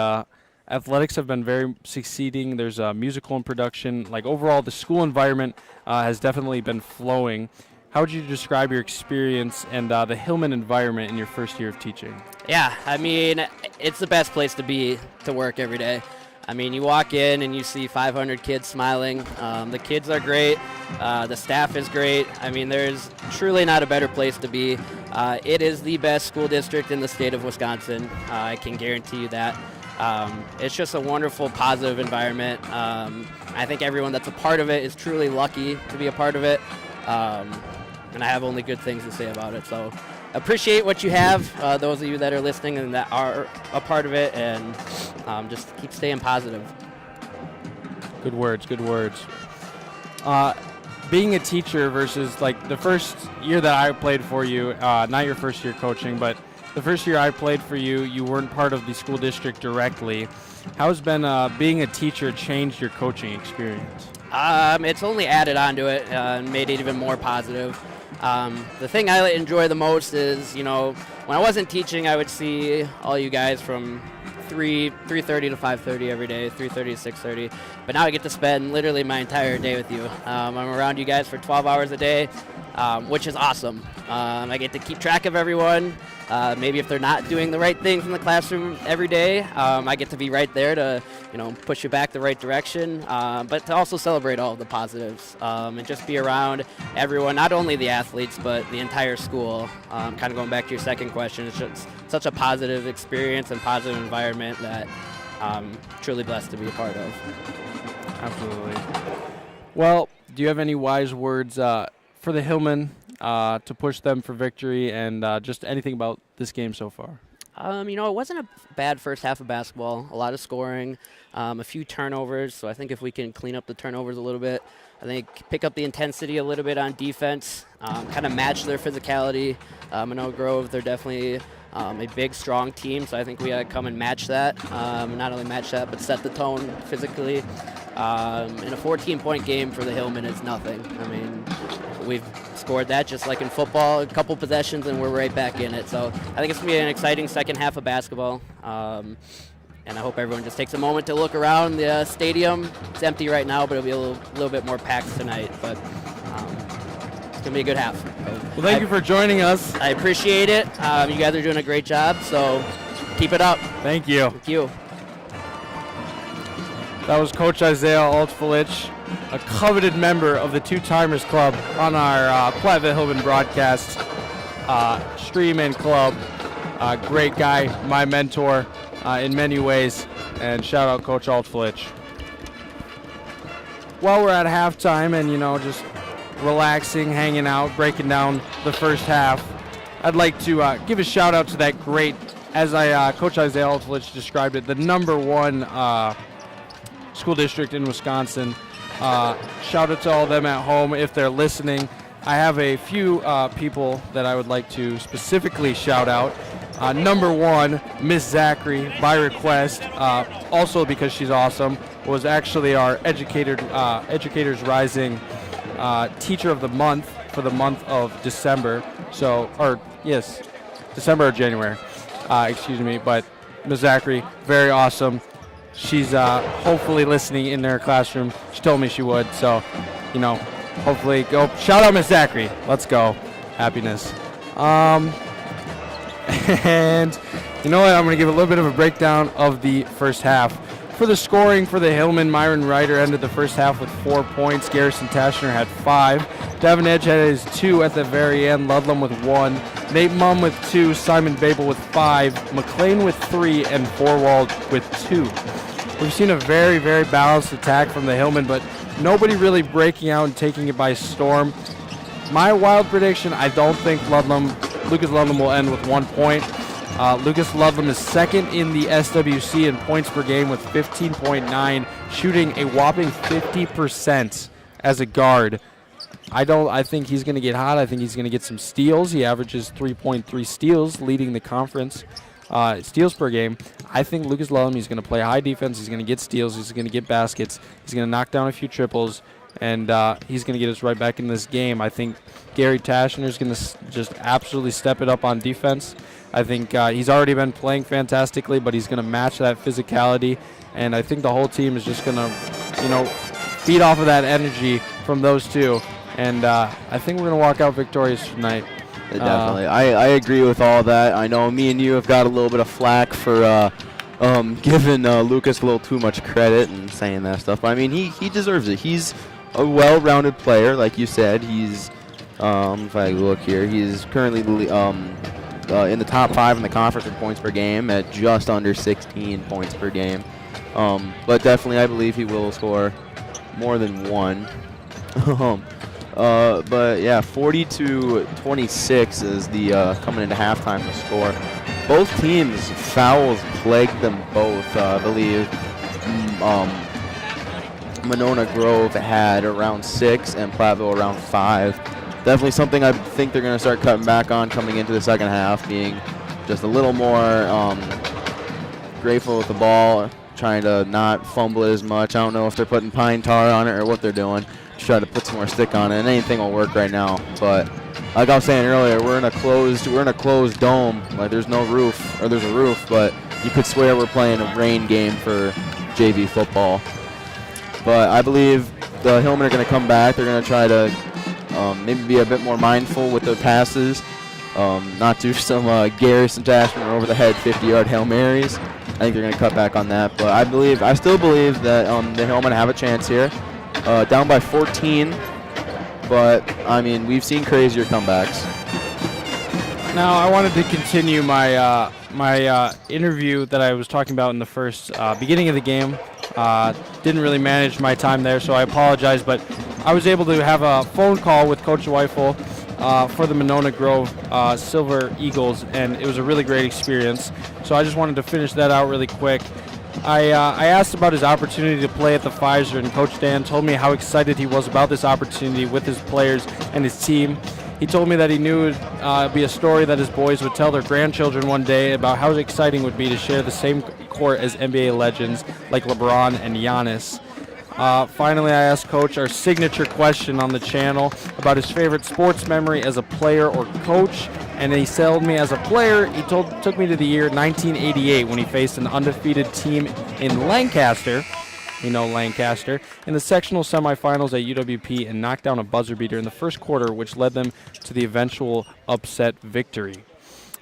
athletics have been very succeeding. There's musical and production. Like overall, the school environment has definitely been flowing. How would you describe your experience and the Hillman environment in your first year of teaching? Yeah, I mean, it's the best place to be to work every day. I mean, you walk in and you see 500 kids smiling. The kids are great. The staff is great. I mean, there's truly not a better place to be. It is the best school district in the state of Wisconsin. I can guarantee you that. It's just a wonderful, positive environment. I think everyone that's a part of it is truly lucky to be a part of it. And I have only good things to say about it. So appreciate what you have, those of you that are listening and that are a part of it, and just keep staying positive. Good words, good words. Being a teacher versus like the first year that I played for you, not your first year coaching, but the first year I played for you, you weren't part of the school district directly. How has been being a teacher changed your coaching experience? It's only added on to it and made it even more positive. The thing I enjoy the most is, when I wasn't teaching, I would see all you guys from 3:30 to 5:30 every day, 3:30 to 6:30. But now I get to spend literally my entire day with you. I'm around you guys for 12 hours a day, which is awesome. I get to keep track of everyone. Maybe if they're not doing the right things in the classroom every day, I get to be right there to, push you back the right direction, but to also celebrate all of the positives and just be around everyone, not only the athletes, but the entire school. Kind of going back to your second question, it's just such a positive experience and positive environment that I'm truly blessed to be a part of. Absolutely. Well, do you have any wise words for the Hillmen to push them for victory, and just anything about this game so far? It wasn't a bad first half of basketball. A lot of scoring, a few turnovers. So I think if we can clean up the turnovers a little bit, I think pick up the intensity a little bit on defense, kind of match their physicality. I know Grove, they're definitely a big, strong team, so I think we got to come and match that. Not only match that, but set the tone physically. In a 14-point game for the Hillmen is nothing. I mean, we've scored that just like in football, a couple possessions, and we're right back in it. So I think it's going to be an exciting second half of basketball. And I hope everyone just takes a moment to look around the stadium. It's empty right now, but it'll be a little bit more packed tonight. But it's going to be a good half. Well, thank you for joining us. I appreciate it. You guys are doing a great job, so keep it up. Thank you. Thank you. That was Coach Isaiah Altvilich, a coveted member of the Two-Timers Club on our Platteville Hillman broadcast stream and club. Great guy, my mentor in many ways, and shout out Coach Altvilich. Well, we're at halftime and, just relaxing, hanging out, breaking down the first half. I'd like to give a shout out to that great, as Coach Isaiah Altlich described it, the #1 school district in Wisconsin. Shout out to all of them at home if they're listening. I have a few people that I would like to specifically shout out. #1, Miss Zachary, by request, also because she's awesome, was actually our Educators Rising Teacher of the Month for the month of December. December or January, excuse me. But Miss Zachary, very awesome. She's hopefully listening in their classroom. She told me she would, so, hopefully go. Shout out Miss Zachary. Let's go. Happiness. And you know what? I'm going to give a little bit of a breakdown of the first half. For the scoring for the Hillman, Myron Ryder ended the first half with 4 points. Garrison Tashner had 5. Devin Edge had his 2 at the very end. Ludlam with 1. Nate Mumm with 2. Simon Babel with 5. McLean with 3. And Forwald with 2. We've seen a very, very balanced attack from the Hillman, but nobody really breaking out and taking it by storm. My wild prediction, I don't think Lucas Ludlam will end with 1 point. Lucas Ludlam is second in the SWC in points per game with 15.9, shooting a whopping 50% as a guard. I think he's going to get hot. I think he's going to get some steals. He averages 3.3 steals, leading the conference steals per game. I think Lucas Ludlam, he's going to play high defense. He's going to get steals. He's going to get baskets. He's going to knock down a few triples, and he's going to get us right back in this game. I think Gary Tashner is going to just absolutely step it up on defense. I think he's already been playing fantastically, but he's going to match that physicality, and I think the whole team is just going to, feed off of that energy from those two, and I think we're going to walk out victorious tonight. Definitely. I agree with all that. I know me and you have got a little bit of flack for giving Lucas a little too much credit and saying that stuff, but I mean, he deserves it. He's a well-rounded player, like you said. He's, if I look here, he's currently in the top 5 in the conference in points per game at just under 16 points per game. But definitely I believe he will score more than 1. But yeah, 40-26 is the coming into halftime the score. Both teams, fouls plagued them both. I believe Monona Grove had around 6 and Platteville around 5. Definitely something I think they're going to start cutting back on coming into the second half, being just a little more grateful with the ball, trying to not fumble it as much. I don't know if they're putting pine tar on it or what they're doing. Just try to put some more stick on it, and anything will work right now. But like I was saying earlier, we're in a closed dome. Like there's no roof, or there's a roof, but you could swear we're playing a rain game for JV football. But I believe the Hillmen are going to come back. They're going to try to maybe be a bit more mindful with their passes, not do some Garrison Tashner over the head 50-yard Hail Marys. I think they're going to cut back on that. But I still believe that the Hillmen have a chance here. Down by 14, but I mean, we've seen crazier comebacks. Now I wanted to continue my interview that I was talking about in the first beginning of the game. Didn't really manage my time there, so I apologize, but I was able to have a phone call with Coach Weifel for the Monona Grove Silver Eagles, and it was a really great experience. So I just wanted to finish that out really quick. I asked about his opportunity to play at the Pfizer, and Coach Dan told me how excited he was about this opportunity with his players and his team. He told me that he knew it would be a story that his boys would tell their grandchildren one day about how exciting it would be to share the same court as NBA legends like LeBron and Giannis. Finally, I asked Coach our signature question on the channel about his favorite sports memory as a player or coach, and he told me as a player, he took me to the year 1988 when he faced an undefeated team in Lancaster, Lancaster, in the sectional semifinals at UWP and knocked down a buzzer beater in the first quarter, which led them to the eventual upset victory.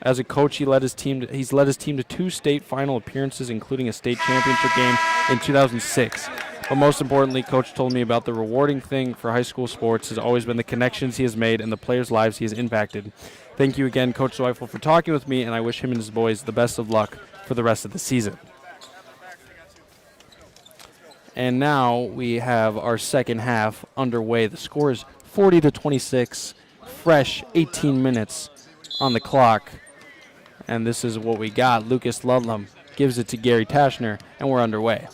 As a coach, he's led his team to 2 state final appearances, including a state championship game in 2006. But most importantly, Coach told me about the rewarding thing for high school sports has always been the connections he has made and the players' lives he has impacted. Thank you again, Coach Zweifel, for talking with me, and I wish him and his boys the best of luck for the rest of the season. And now we have our second half underway. The score is 40-26, fresh 18 minutes on the clock. And this is what we got. Lucas Ludlam gives it to Gary Tashner, and we're underway.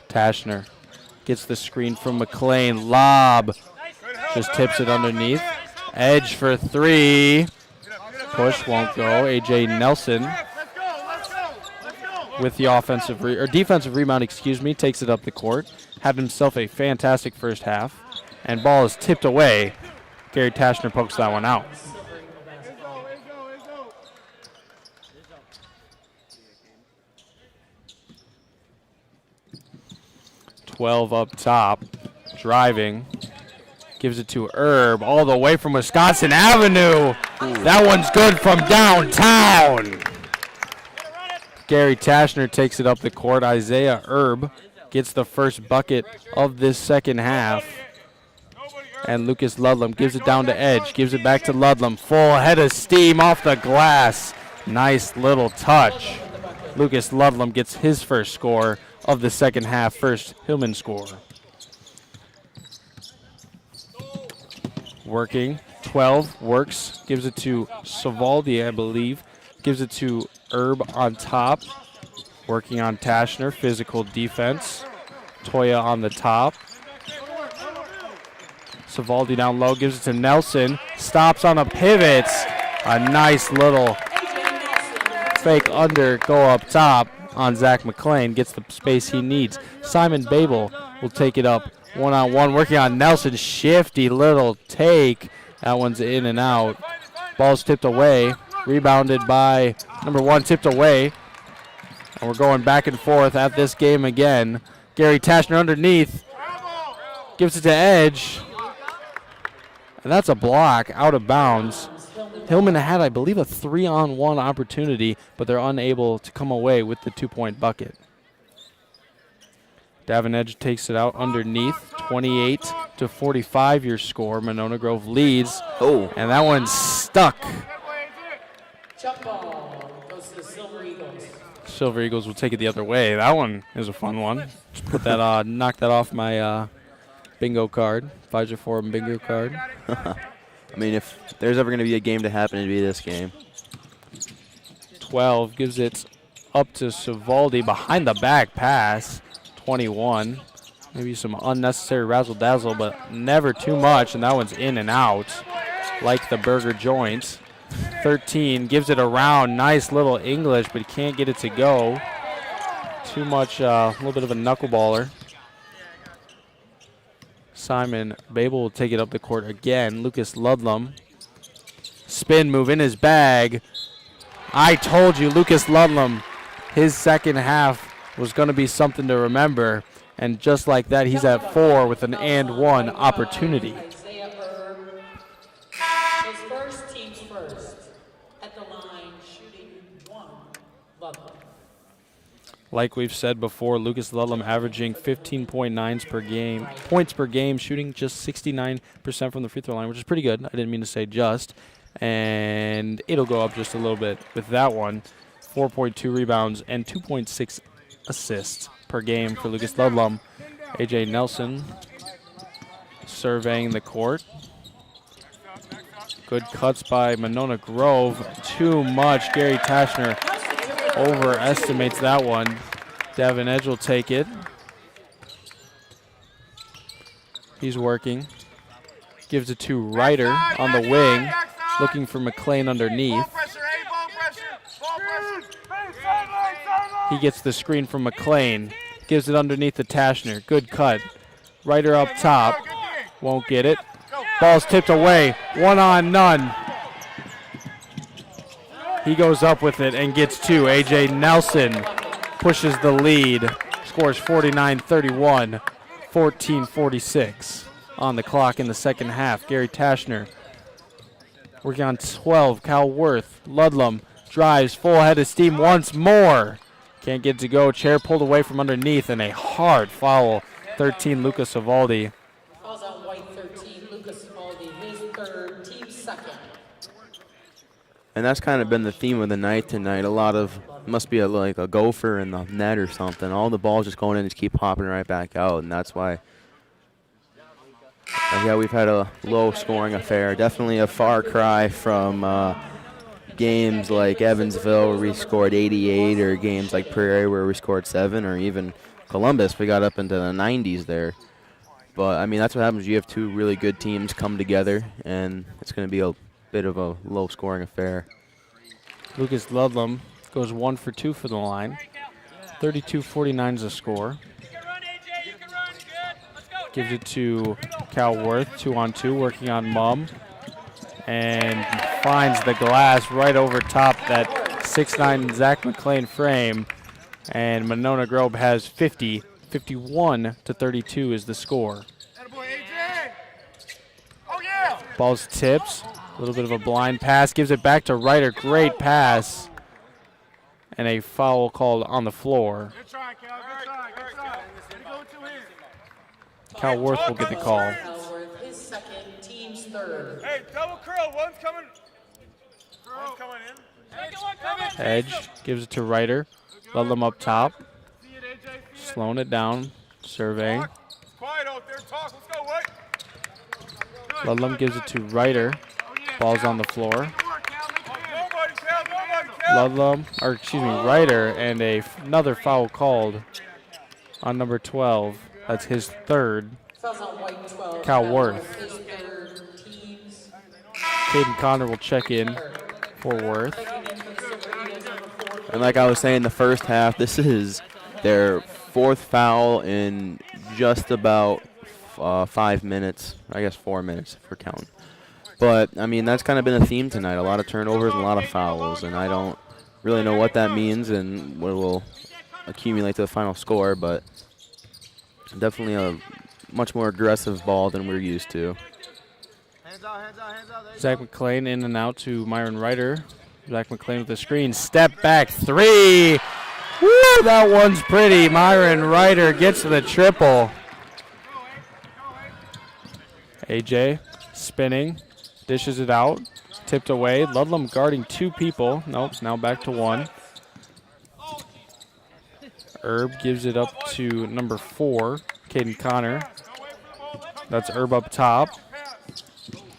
Tashner gets the screen from McLean. Lob. Just tips it underneath. Edge for three. Push won't go. A.J. Nelson with the defensive rebound, takes it up the court. Had himself a fantastic first half. And ball is tipped away. Gary Tashner pokes that one out. Twelve up top, driving. Gives it to Herb all the way from Wisconsin Avenue. Ooh. That one's good from downtown. Gary Tashner takes it up the court. Isaiah Herb gets the first bucket of this second half. And Lucas Ludlam gives it down to Edge. Gives it back to Ludlam. Full head of steam off the glass. Nice little touch. Lucas Ludlam gets his first score of the second half. First Hillman score. Working, 12, works, gives it to Savaldi, I believe. Gives it to Herb on top. Working on Tashner, physical defense. Toya on the top. Savaldi down low, gives it to Nelson. Stops on a pivot. A nice little fake under, go up top on Zach McLean. Gets the space he needs. Simon Babel will take it up. One-on-one, working on Nelson. Shifty little take. That one's in and out. Ball's tipped away. Rebounded by number 1, tipped away. And we're going back and forth at this game again. Gary Tashner underneath. Gives it to Edge. And that's a block out of bounds. Hillman had, I believe, a 3-on-1 opportunity, but they're unable to come away with the 2-point bucket. Davin Edge takes it out underneath, 28-45 your score. Monona Grove leads. Oh, and that one's stuck. Jump ball goes to the Silver Eagles. Silver Eagles will take it the other way. That one is a fun one. Just put that, knock that off my bingo card, Pfizer Forum bingo card. I mean, if there's ever going to be a game to happen, it'd be this game. 12 gives it up to Savaldi behind the back pass. 21. Maybe some unnecessary razzle-dazzle, but never too much, and that one's in and out like the burger joint. 13 gives it around. Nice little English, but he can't get it to go. Too much, a little bit of a knuckleballer. Simon Babel will take it up the court again. Lucas Ludlam. Spin move in his bag. I told you, Lucas Ludlam, his second half was going to be something to remember. And just like that, he's at 4 with an and 1 opportunity. His first, team's first. At the line, shooting 1, Ludlam. Like we've said before, Lucas Ludlam averaging 15.9 per game, points per game, shooting just 69% from the free throw line, which is pretty good. I didn't mean to say just. And it'll go up just a little bit with that one. 4.2 rebounds and 2.6 assists per game for Lucas Ludlam. A.J. Nelson surveying the court. Good cuts by Monona Grove. Too much. Gary Tashner overestimates that one. Davin Edge will take it. He's working. Gives it to Ryder on the wing. Looking for McLean underneath. He gets the screen from McLean. Gives it underneath to Tashner. Good cut. Ryder up top. Won't get it. Ball's tipped away. 1 on none. He goes up with it and gets 2. A.J. Nelson pushes the lead. Scores 49-31. 14-46 on the clock in the second half. Gary Tashner working on 12. Cal Worth. Ludlam drives. Full head of steam once more. Can't get to go. Chair pulled away from underneath, and a hard foul. 13, Lucas Savaldi. Fouls on white 13, Lucas Savaldi, his third, team second. And that's kind of been the theme of the night tonight. A lot of, must be like a gopher in the net or something. All the balls just going in and just keep popping right back out, and that's why Yeah, we've had a low-scoring affair. Definitely a far cry from games like Evansville where we scored 88, or games like Prairie where we scored 7, or even Columbus. We got up into the 90s there. But, I mean, that's what happens. You have two really good teams come together, and it's going to be a bit of a low-scoring affair. Lucas Ludlam goes 1 for 2 for the line. 32-49 is the score. Gives it to Cal Worth, 2-on-2, working on Mum. And finds the glass right over top that 6'9" Zach McLean frame. And Monona Grove has 50. 51-32 is the score. Ball's tips. A little bit of a blind pass. Gives it back to Ryder. Great pass. And a foul called on the floor. Good try, Cal. Good try. Good try. Cal Worth will get the call. Cal Worth is second, team's third. Hey, double curl. One's coming. One's coming in. Edge gives it to Ryder. Ludlam up top. Slowing it down. Surveying. Quiet out there. Talk. Let's go. Wait. Ludlam gives it to Ryder. Ball's on the floor. Nobody, Cal. Nobody, Cal. Ludlam, or excuse me, Ryder, and another foul called on number 12. That's his third. Fouls on white 12. Cal Worth. His third, team's Caden Connor will check in for Worth. And like I was saying, the first half, this is their fourth foul in just about 5 minutes. I guess 4 minutes if we're counting. But, I mean, that's kind of been a theme tonight. A lot of turnovers and a lot of fouls. And I don't really know what that means and what will accumulate to the final score. But definitely a much more aggressive ball than we're used to. Hands out, hands out, hands out. Zach McLean in and out to Myron Ryder. Zach McLean with the screen. Step back three. Woo, that one's pretty. Myron Ryder gets to the triple. AJ spinning. Dishes it out. Tipped away. Ludlam guarding 2 people. Nope, now back to 1. Herb gives it up to number 4, Caden Connor. That's Herb up top.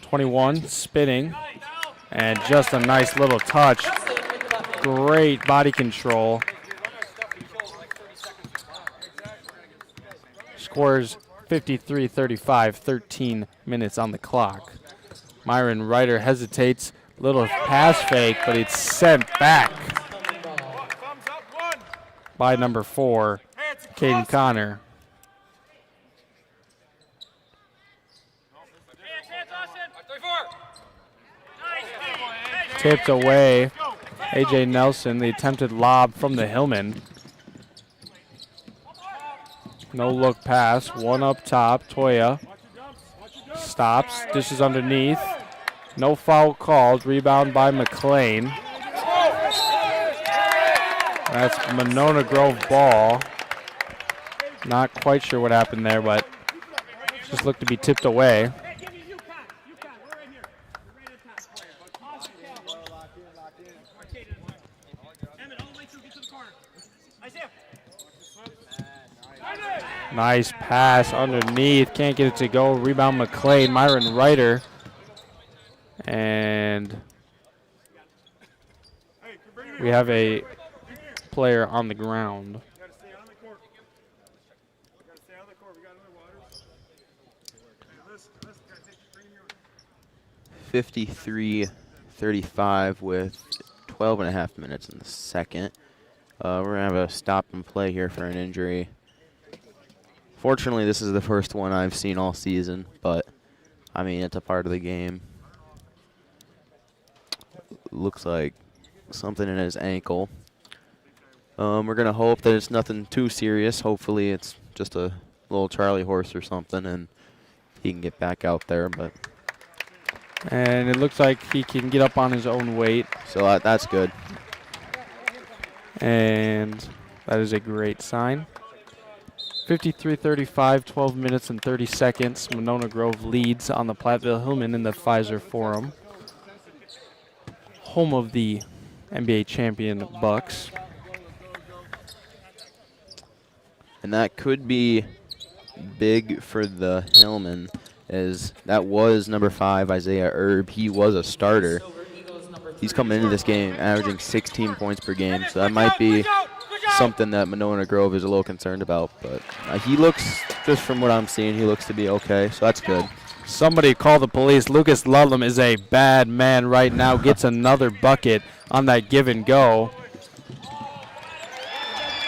21, spinning. And just a nice little touch. Great body control. Scores 53-35, 13 minutes on the clock. Myron Ryder hesitates. Little pass fake, but it's sent back by number 4, Caden Connor. Tipped away. AJ Nelson, the attempted lob from the Hillman. No look pass. One up top. Toya stops. Dishes underneath. No foul called. Rebound by McLean. That's Monona Grove ball. Not quite sure what happened there, but just looked to be tipped away. Nice pass underneath. Can't get it to go. Rebound McLean. Myron Ryder. And we have a player on the ground. 53-35 with 12.5 minutes in the second. We're going to have a stop and play here for an injury. Fortunately, this is the first one I've seen all season, but, I mean, it's a part of the game. Looks like something in his ankle. We're going to hope that it's nothing too serious. Hopefully it's just a little Charlie horse or something, and he can get back out there. And it looks like he can get up on his own weight. So that's good. And that is a great sign. 53-35, 12 minutes and 30 seconds. Monona Grove leads on the Platteville Hillman in the Pfizer Forum. Home of the NBA champion Bucks. And that could be big for the Hillman as that was number 5, Isaiah Erb. He was a starter. He's coming into this game averaging 16 points per game, so that might be something that Monona Grove is a little concerned about. But he looks, just from what I'm seeing, he looks to be okay, so that's good. Somebody call the police. Lucas Ludlam is a bad man right now. Gets another bucket on that give and go.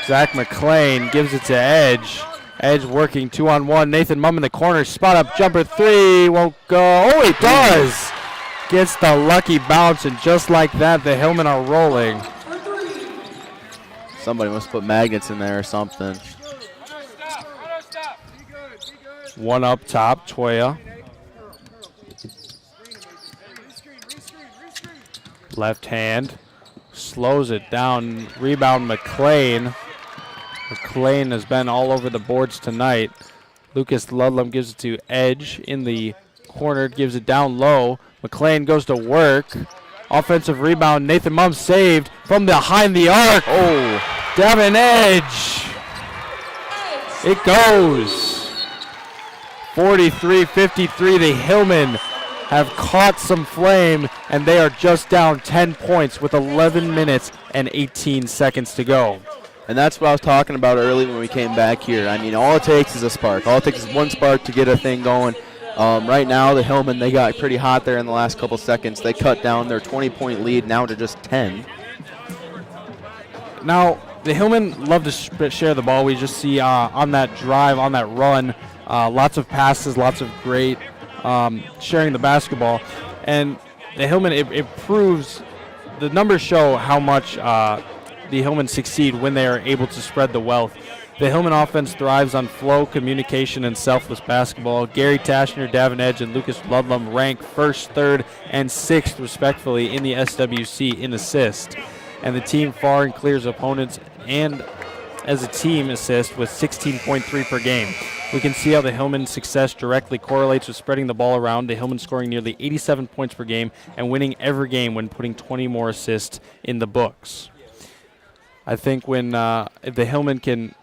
Zach McClain gives it to Edge. Edge working 2-on-1. Nathan Mumm in the corner. Spot up jumper 3. Won't go. Oh, he does. Gets the lucky bounce, and just like that, the Hillmen are rolling. Somebody must put magnets in there or something. One up top, Toya. Left hand. Slows it down. Rebound McClain. McClain has been all over the boards tonight. Lucas Ludlam gives it to Edge in the corner. Gives it down low. McClain goes to work. Offensive rebound. Nathan Mumm saved from behind the arc. Oh, Devin Edge. It goes. 43-53. The Hillmen have caught some flame, and they are just down 10 points with 11 minutes and 18 seconds to go. And that's what I was talking about early when we came back here. I mean, all it takes is a spark. All it takes is one spark to get a thing going. Right now, the Hillmen, they got pretty hot there in the last couple seconds. They cut down their 20-point lead now to just 10. Now, the Hillmen love to share the ball. We just see on that drive, on that run, lots of passes, lots of great sharing the basketball. And the Hillmen, it proves, the numbers show how much the Hillmen succeed when they are able to spread the wealth. The Hillman offense thrives on flow, communication, and selfless basketball. Gary Tashner, Davin Edge, and Lucas Ludlam rank 1st, 3rd, and 6th, respectively, in the SWC in assist. And the team far and clears opponents and, as a team, assist with 16.3 per game. We can see how the Hillman success directly correlates with spreading the ball around, the Hillman scoring nearly 87 points per game and winning every game when putting 20 more assists in the books. I think when if the Hillman can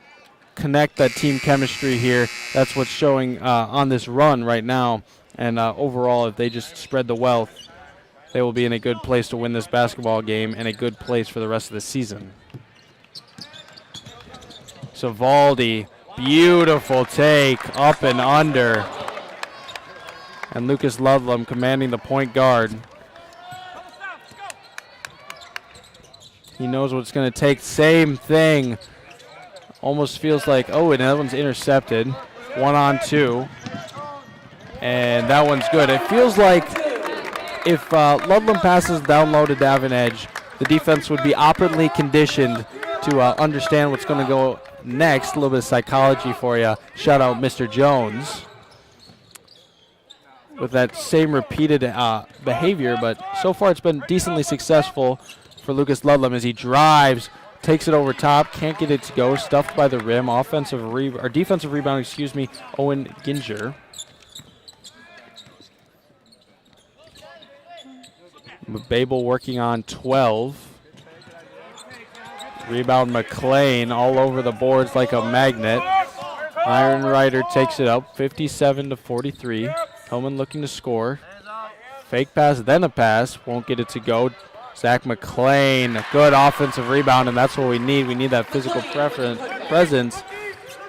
connect that team chemistry here, that's what's showing on this run right now. And overall, if they just spread the wealth, they will be in a good place to win this basketball game and a good place for the rest of the season. So Valdi, beautiful take, up and under. And Lucas Ludlam commanding the point guard. He knows what it's going to take. Same thing. Almost feels like, oh, and that one's intercepted. 1-on-2. And that one's good. It feels like if Ludlam passes down low to Davin Edge, the defense would be operantly conditioned to understand what's going to go next. A little bit of psychology for you. Shout out Mr. Jones. With that same repeated behavior, but so far it's been decently successful for Lucas Ludlam as he drives, takes it over top, can't get it to go, stuffed by the rim. Defensive rebound, Owen Ginger. Babel working on 12. Rebound McClain all over the boards like a magnet. Iron Rider takes it up, 57-43. Hillman looking to score. Fake pass, then a pass. Won't get it to go. Zach McClain, good offensive rebound, and that's what we need. We need that physical presence.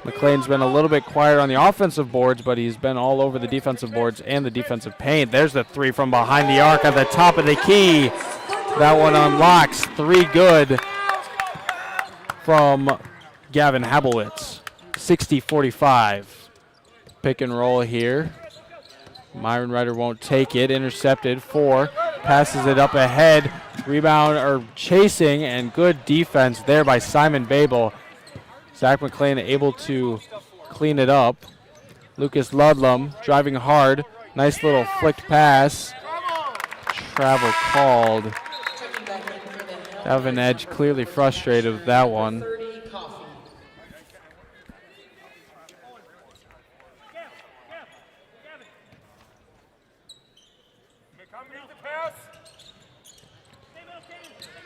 McClain's been a little bit quieter on the offensive boards, but he's been all over the defensive boards and the defensive paint. There's the 3 from behind the arc at the top of the key. That one unlocks. 3 good from Gavin Habowitz. 60-45. Pick and roll here. Myron Ryder won't take it. Intercepted. 4. Passes it up ahead. Rebound or chasing, and good defense there by Simon Babel. Zach McClain able to clean it up. Lucas Ludlam driving hard. Nice little flicked pass. Travel called. Davin Edge clearly frustrated with that one.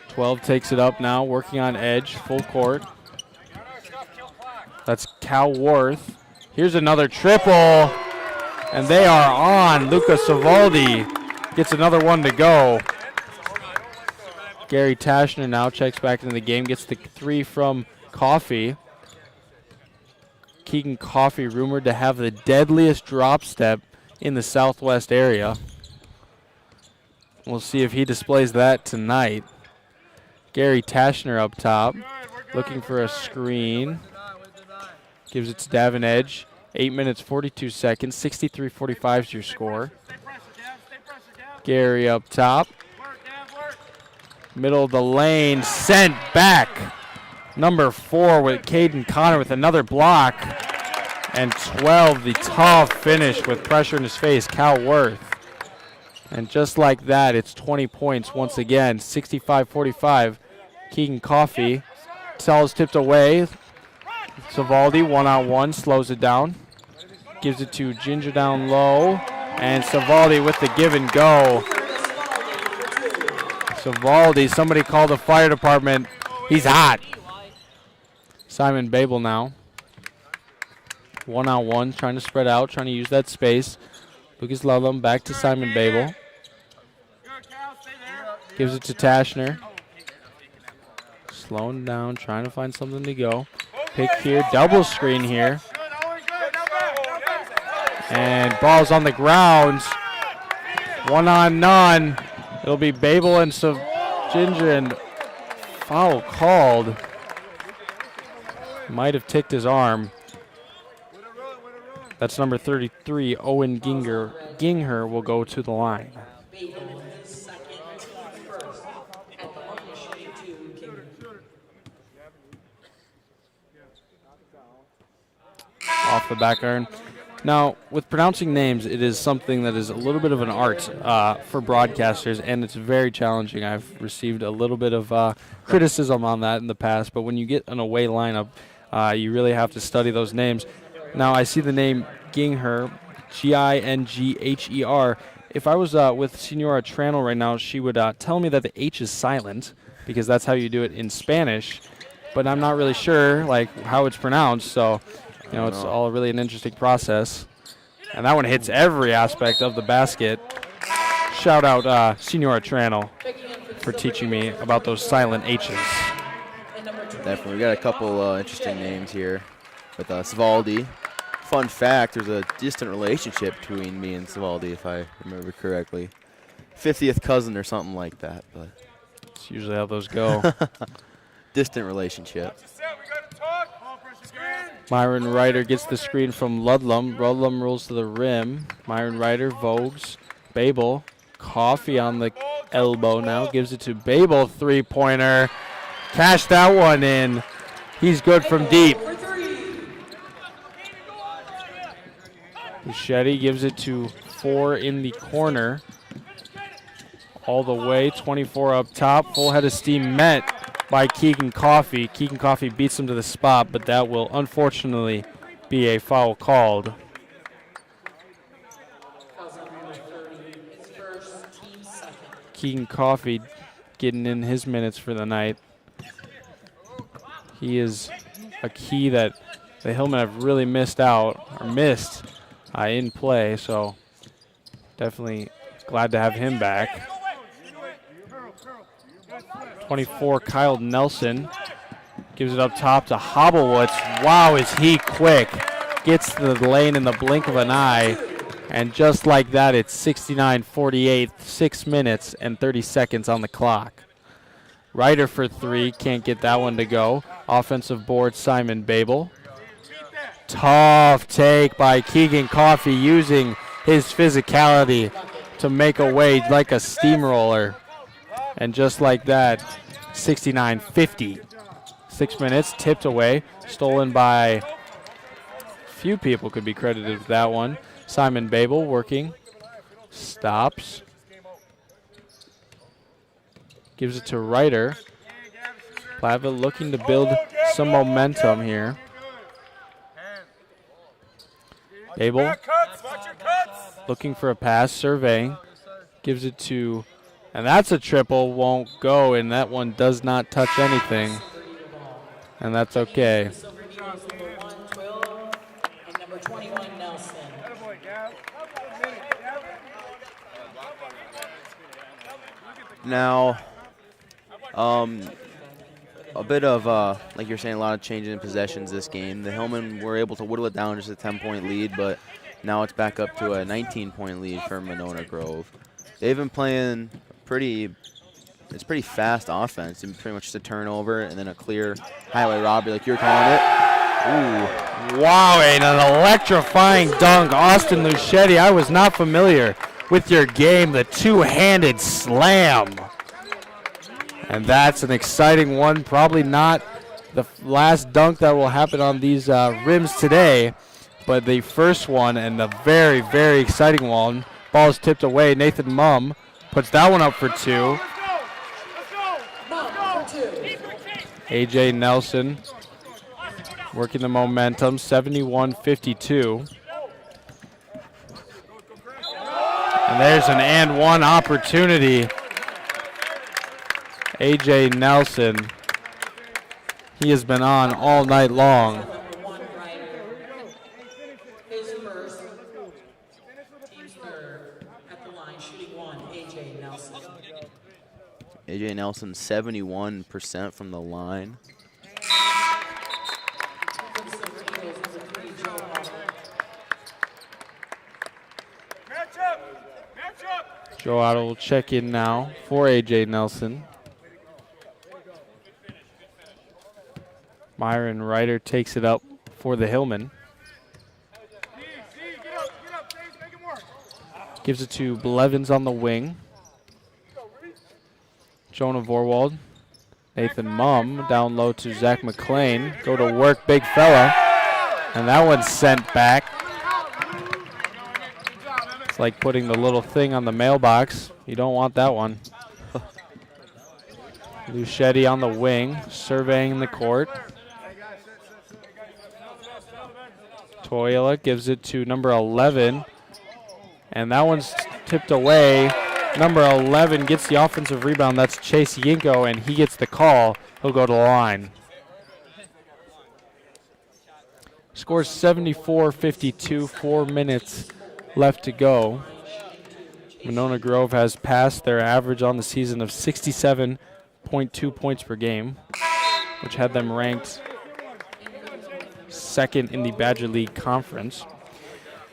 Twelve takes it up now, working on Edge, full court. That's Cal Worth. Here's another triple. And they are on. Luca Savaldi gets another one to go. Gary Tashner now checks back into the game, gets the 3 from Coffee. Keegan Coffee rumored to have the deadliest drop step in the Southwest area. We'll see if he displays that tonight. Gary Tashner up top, looking for a screen. Gives it to Davin Edge. 8 minutes, 42 seconds, 63-45 is your score. Gary up top. Middle of the lane, sent back. Number 4 with Caden Connor with another block. And 12, the tough finish with pressure in his face, Cal Worth. And just like that, it's 20 points once again, 65-45. Keegan Coffee. Tell's tipped away. Savaldi one-on-one, slows it down. Gives it to Ginger down low. And Savaldi with the give and go. Savaldi, somebody call the fire department. He's hot. Simon Babel now. One-on-one, trying to spread out, trying to use that space. Lucas Ludlam back to Simon Babel. Gives it to Tashner. Slowing down, trying to find something to go. Pick here, double screen here. And ball's on the ground. One on none. It'll be Babel and Ginger, and foul called. Might have ticked his arm. That's number 33, Owen Gingher will go to the line. Off the back iron. Now, with pronouncing names, it is something that is a little bit of an art for broadcasters, and it's very challenging. I've received a little bit of criticism on that in the past, but when you get an away lineup, you really have to study those names. Now, I see the name Gingher, Gingher. If I was with Senora Tranel right now, she would tell me that the H is silent, because that's how you do it in Spanish, but I'm not really sure how it's pronounced, so it's all really an interesting process. And that one hits every aspect of the basket. Shout out Senora Tranel for teaching me about those silent H's. Definitely. We got a couple interesting names here with Savaldi. Fun fact, there's a distant relationship between me and Savaldi, if I remember correctly. 50th cousin or something like that. But it's usually how those go. Distant relationship. Myron Ryder gets the screen from Ludlam. Ludlam rolls to the rim. Myron Ryder vogues. Babel. Coffee on the elbow now. Gives it to Babel. Three-pointer. Cash that one in. He's good from deep. Buschetti gives it to 4 in the corner. All the way. 24 up top. Full head of steam met by Keegan Coffee. Keegan Coffee beats him to the spot, but that will unfortunately be a foul called. Keegan Coffee getting in his minutes for the night. He is a key that the Hillmen have really missed in play, so definitely glad to have him back. 24, Kyle Nelson gives it up top to Hobblewoods. Wow, is he quick. Gets to the lane in the blink of an eye. And just like that, it's 69-48, 6 minutes and 30 seconds on the clock. Ryder for 3, can't get that one to go. Offensive board, Simon Babel. Tough take by Keegan Coffee, using his physicality to make a way like a steamroller. And just like that, 69-50. 6 minutes, tipped away, stolen by a few people could be credited with that one. Simon Babel working, stops, gives it to Ryder. Platteville looking to build some momentum here. Babel looking for a pass, surveying, gives it to, and that's a triple, won't go, and that one does not touch anything. And that's okay. Now, a bit of, like you're saying, a lot of changes in possessions this game. The Hillmen were able to whittle it down just a 10-point lead, but now it's back up to a 19-point lead for Monona Grove. They've been playing it's pretty fast offense. It's pretty much just a turnover and then a clear highway robbery like you're calling it. Ooh. Wow, and an electrifying dunk. Austin Luchetti, I was not familiar with your game, the two-handed slam. And that's an exciting one. Probably not the last dunk that will happen on these rims today, but the first one and the very, very exciting one. Ball is tipped away. Nathan Mumm puts that one up for two. A.J. Nelson working the momentum, 71-52. And there's an and one opportunity. A.J. Nelson, he has been on all night long. A.J. Nelson, 71% from the line. Joe Otto will check in now for A.J. Nelson. Myron Ryder takes it up for the Hillmen. Gives it to Blevins on the wing. Jonah Vorwald. Nathan Mumm down low to Zach McClain. Go to work, big fella. And that one's sent back. It's like putting the little thing on the mailbox. You don't want that one. Luchetti on the wing, surveying the court. Toyota gives it to number 11. And that one's tipped away. Number 11 gets the offensive rebound. That's Chase Yinko, and he gets the call. He'll go to the line. Scores 74-52, 4 minutes left to go. Monona Grove has passed their average on the season of 67.2 points per game, which had them ranked second in the Badger League Conference.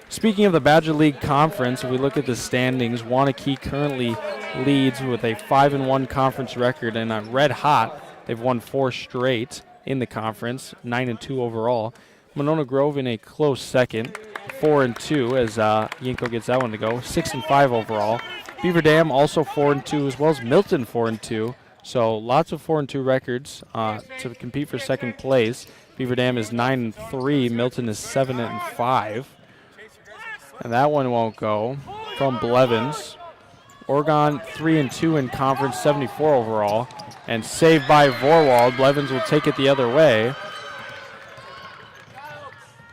Speaking of the Badger League Conference, if we look at the standings, Waunakee currently leads with a 5-1 conference record, and red hot, they've won 4 straight in the conference, 9-2 overall. Monona Grove in a close second, 4-2 as Yinko gets that one to go, 6-5 overall. Beaver Dam also 4-2, as well as Milton 4-2. So lots of 4-2 records to compete for second place. Beaver Dam is 9-3, Milton is 7-5. And that one won't go from Blevins. Oregon 3-2 in conference, 74 overall. And saved by Vorwald. Blevins will take it the other way.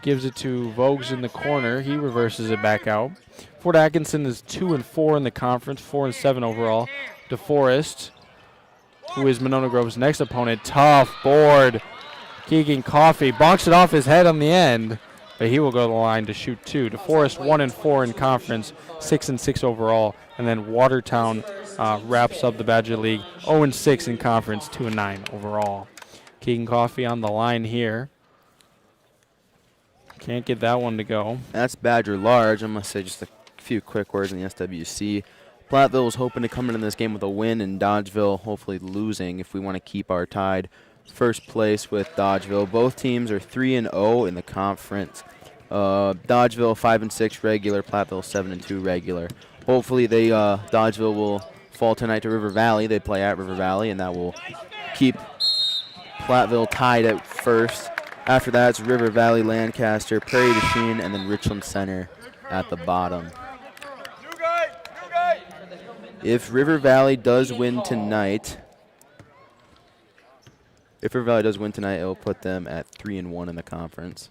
Gives it to Vogues in the corner. He reverses it back out. Fort Atkinson is 2-4 in the conference, 4-7 overall. DeForest, who is Monona Grove's next opponent, tough board. Keegan Coffey bonks it off his head on the end, but he will go to the line to shoot 2. DeForest 1-4 in conference, 6-6 overall. And then Watertown wraps up the Badger League, 0-6 in conference, 2-9 overall. Keegan Coffey on the line here. Can't get that one to go. That's Badger large. I'm going to say just a few quick words in the SWC. Platteville was hoping to come into this game with a win, and Dodgeville hopefully losing if we want to keep our tied first place with Dodgeville. Both teams are 3-0 in the conference. Dodgeville 5-6 regular, Platteville 7-2 regular. Hopefully Dodgeville will fall tonight to River Valley. They play at River Valley, and that will keep Platteville tied at first. After that, it's River Valley, Lancaster, Prairie du Chien, and then Richland Center at the bottom. If River Valley does win tonight, it will put them at 3-1 in the conference.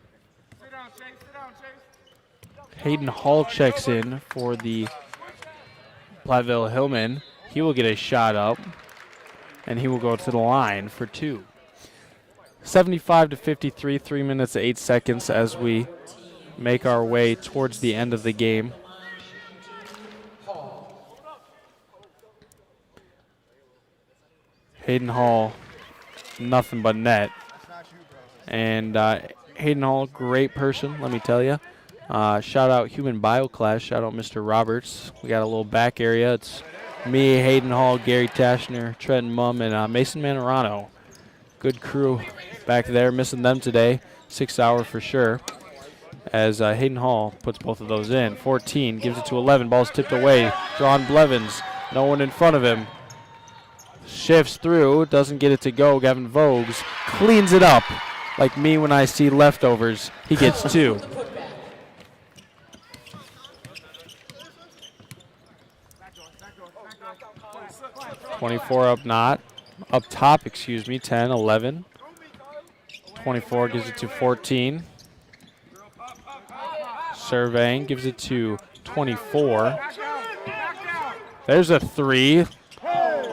Hayden Hall checks in for the Platteville Hillmen. He will get a shot up, and he will go to the line for 2. 75-53, 3 minutes 8 seconds as we make our way towards the end of the game. Hayden Hall, nothing but net. And Hayden Hall, great person, let me tell you. Shout out Human Bio Class, shout out Mr. Roberts. We got a little back area. It's me, Hayden Hall, Gary Tashner, Trenton Mum, and Mason Manorano. Good crew back there, missing them today. 6 hour for sure. As Hayden Hall puts both of those in. 14, gives it to 11, ball's tipped away. Drawn Blevins, no one in front of him. Shifts through, doesn't get it to go. Gavin Vogues cleans it up. Like me when I see leftovers, he gets 2. Up top, 10, 11. 24 gives it to 14. Surveying gives it to 24. There's a 3.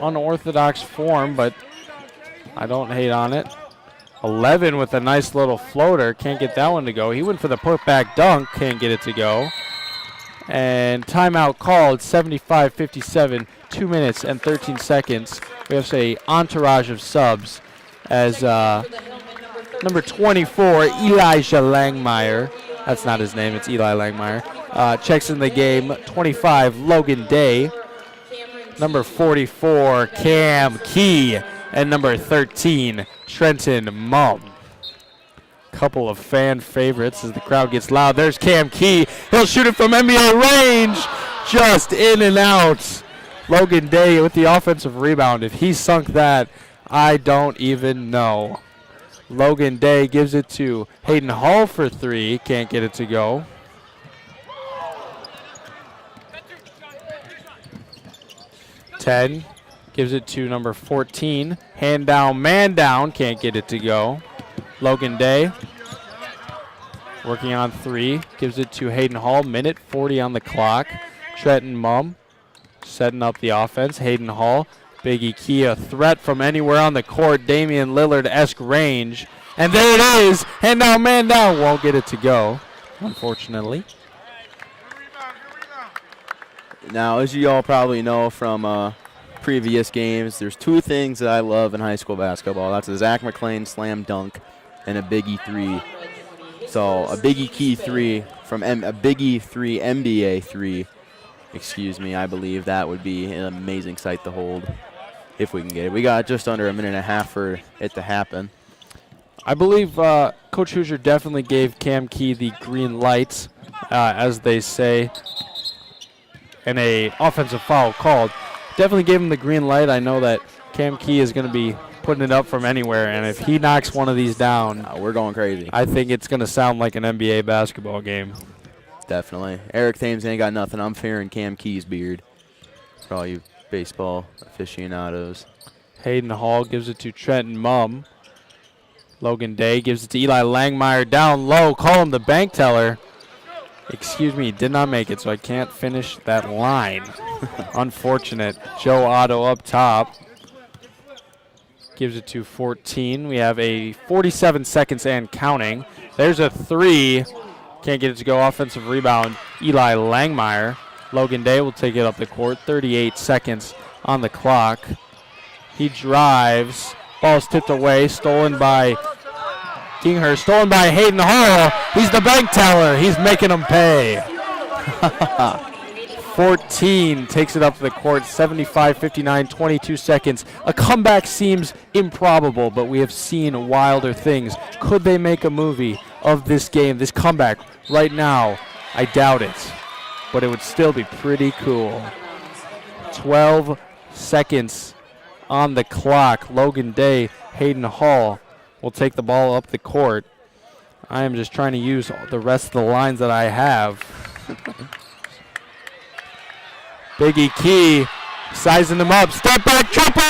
Unorthodox form, but I don't hate on it. 11 with a nice little floater. Can't get that one to go. He went for the put-back dunk. Can't get it to go. And timeout called, 75-57, 2 minutes and 13 seconds. We have a entourage of subs as number 24, Elijah Langmeyer. That's not his name, it's Eli Langmeyer. Checks in the game. 25, Logan Day. Number 44, Cam Key. And number 13, Trenton Mum. Couple of fan favorites as the crowd gets loud. There's Cam Key. He'll shoot it from NBA range. Just in and out. Logan Day with the offensive rebound. If he sunk that, I don't even know. Logan Day gives it to Hayden Hall for 3. Can't get it to go. Ted gives it to number 14. Hand down, man down. Can't get it to go. Logan Day working on 3. Gives it to Hayden Hall. Minute 40 on the clock. Trenton Mum setting up the offense. Hayden Hall. Biggie Key, a threat from anywhere on the court. Damian Lillard-esque range. And there it is. Hand down, man down. Won't get it to go, unfortunately. Now, as you all probably know from previous games, there's 2 things that I love in high school basketball. That's a Zach McClain slam dunk and a Biggie 3. So a Biggie Key 3 from a Biggie 3 NBA 3. I believe that would be an amazing sight to hold if we can get it. We got just under a minute and a half for it to happen. I believe Coach Hoosier definitely gave Cam Key the green light, as they say, and a offensive foul called. Definitely gave him the green light. I know that Cam Key is going to be putting it up from anywhere, and if he knocks one of these down, we're going crazy. I think it's going to sound like an NBA basketball game. Definitely. Eric Thames ain't got nothing. I'm fearing Cam Key's beard for all you baseball aficionados. Hayden Hall gives it to Trenton Mum. Logan Day gives it to Eli Langmeyer down low. Call him the bank teller. Did not make it, so I can't finish that line. Unfortunate. Joe Otto up top. Gives it to 14. We have a 47 seconds and counting. There's a 3. Can't get it to go. Offensive rebound, Eli Langmeyer. Logan Day will take it up the court. 38 seconds on the clock. He drives. Ball's tipped away. Stolen by Kinghurst. Stolen by Hayden Hall. He's the bank teller. He's making them pay. 14 takes it up to the court. 75-59, 22 seconds. A comeback seems improbable, but we have seen wilder things. Could they make a movie of this game, this comeback right now? I doubt it, but it would still be pretty cool. 12 seconds on the clock. Logan Day, Hayden Hall will take the ball up the court. I am just trying to use the rest of the lines that I have. Biggie Key sizing them up. Step back triple.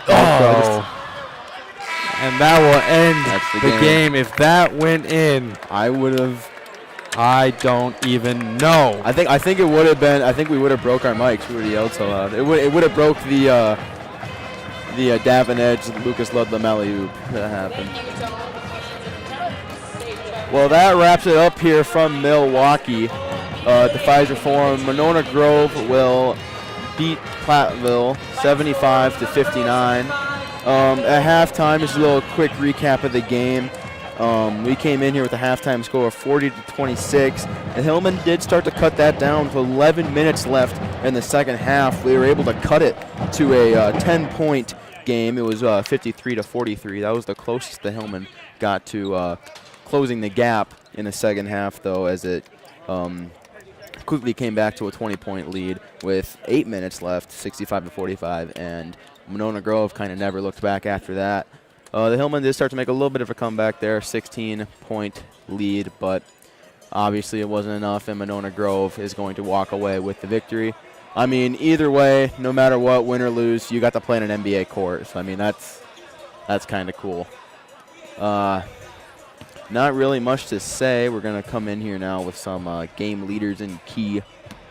Oh. And that will end the game. If that went in, I don't even know. I think it would have been. I think we would have broke our mics. We would have yelled so loud. It would have broke the Davin Edge Lucas Ludlam alley-oop that happened. Well, that wraps it up here from Milwaukee. The Pfizer Forum, Monona Grove will beat Platteville 75-59. At halftime, just a little quick recap of the game. We came in here with a halftime score of 40-26, and Hillman did start to cut that down with 11 minutes left in the second half. We were able to cut it to a 10-point game. It was 53-43. That was the closest the Hillman got to closing the gap in the second half, though, as it quickly came back to a 20-point lead with 8 minutes left, 65-45, and Monona Grove kind of never looked back after that. The Hillman did start to make a little bit of a comeback there, 16-point lead, but obviously it wasn't enough, and Monona Grove is going to walk away with the victory. I mean, either way, no matter what, win or lose, you got to play in an NBA court. So, I mean, that's kind of cool. Not really much to say. We're going to come in here now with some game leaders and key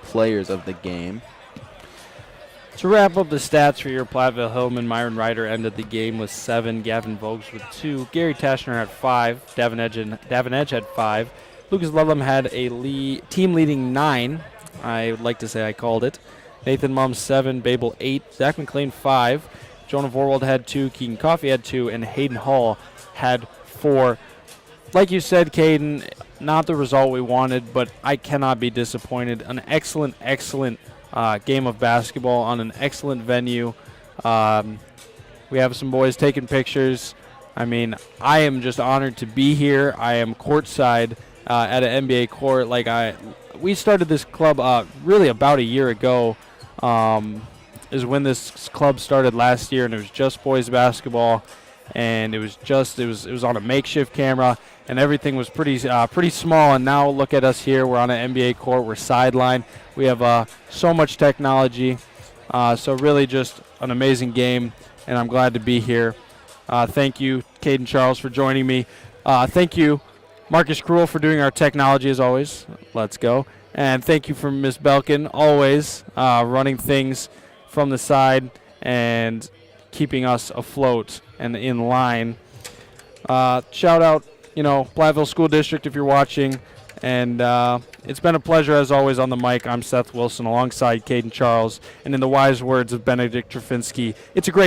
players of the game. To wrap up the stats for your Platteville Hillman, Myron Ryder ended the game with 7, Gavin Voges with 2, Gary Tashner had 5, Davin Edge had 5, Lucas Ludlam had a team-leading 9. I would like to say I called it. Nathan Mum 7, Babel 8, Zach McLean 5, Jonah Vorwald had 2, Keegan Coffey had 2, and Hayden Hall had 4. Like you said, Caden, not the result we wanted, but I cannot be disappointed. An excellent game of basketball on an excellent venue. We have some boys taking pictures. I mean, I am just honored to be here. I am courtside at an NBA court. We started this club really about a year ago. Is when this club started last year, and it was just boys basketball, and it was on a makeshift camera, and everything was pretty small. And now look at us here. We're on an NBA court. We're sidelined. We have so much technology. So really just an amazing game, and I'm glad to be here. Thank you, Caden Charles, for joining me. Thank you, Marcus Cruel, for doing our technology as always. Let's go. And thank you for Miss Belkin, always running things from the side and keeping us afloat and in line. Shout out, Platteville School District if you're watching. And it's been a pleasure as always on the mic. I'm Seth Wilson alongside Caden Charles. And in the wise words of Benedict Trafinski, it's a great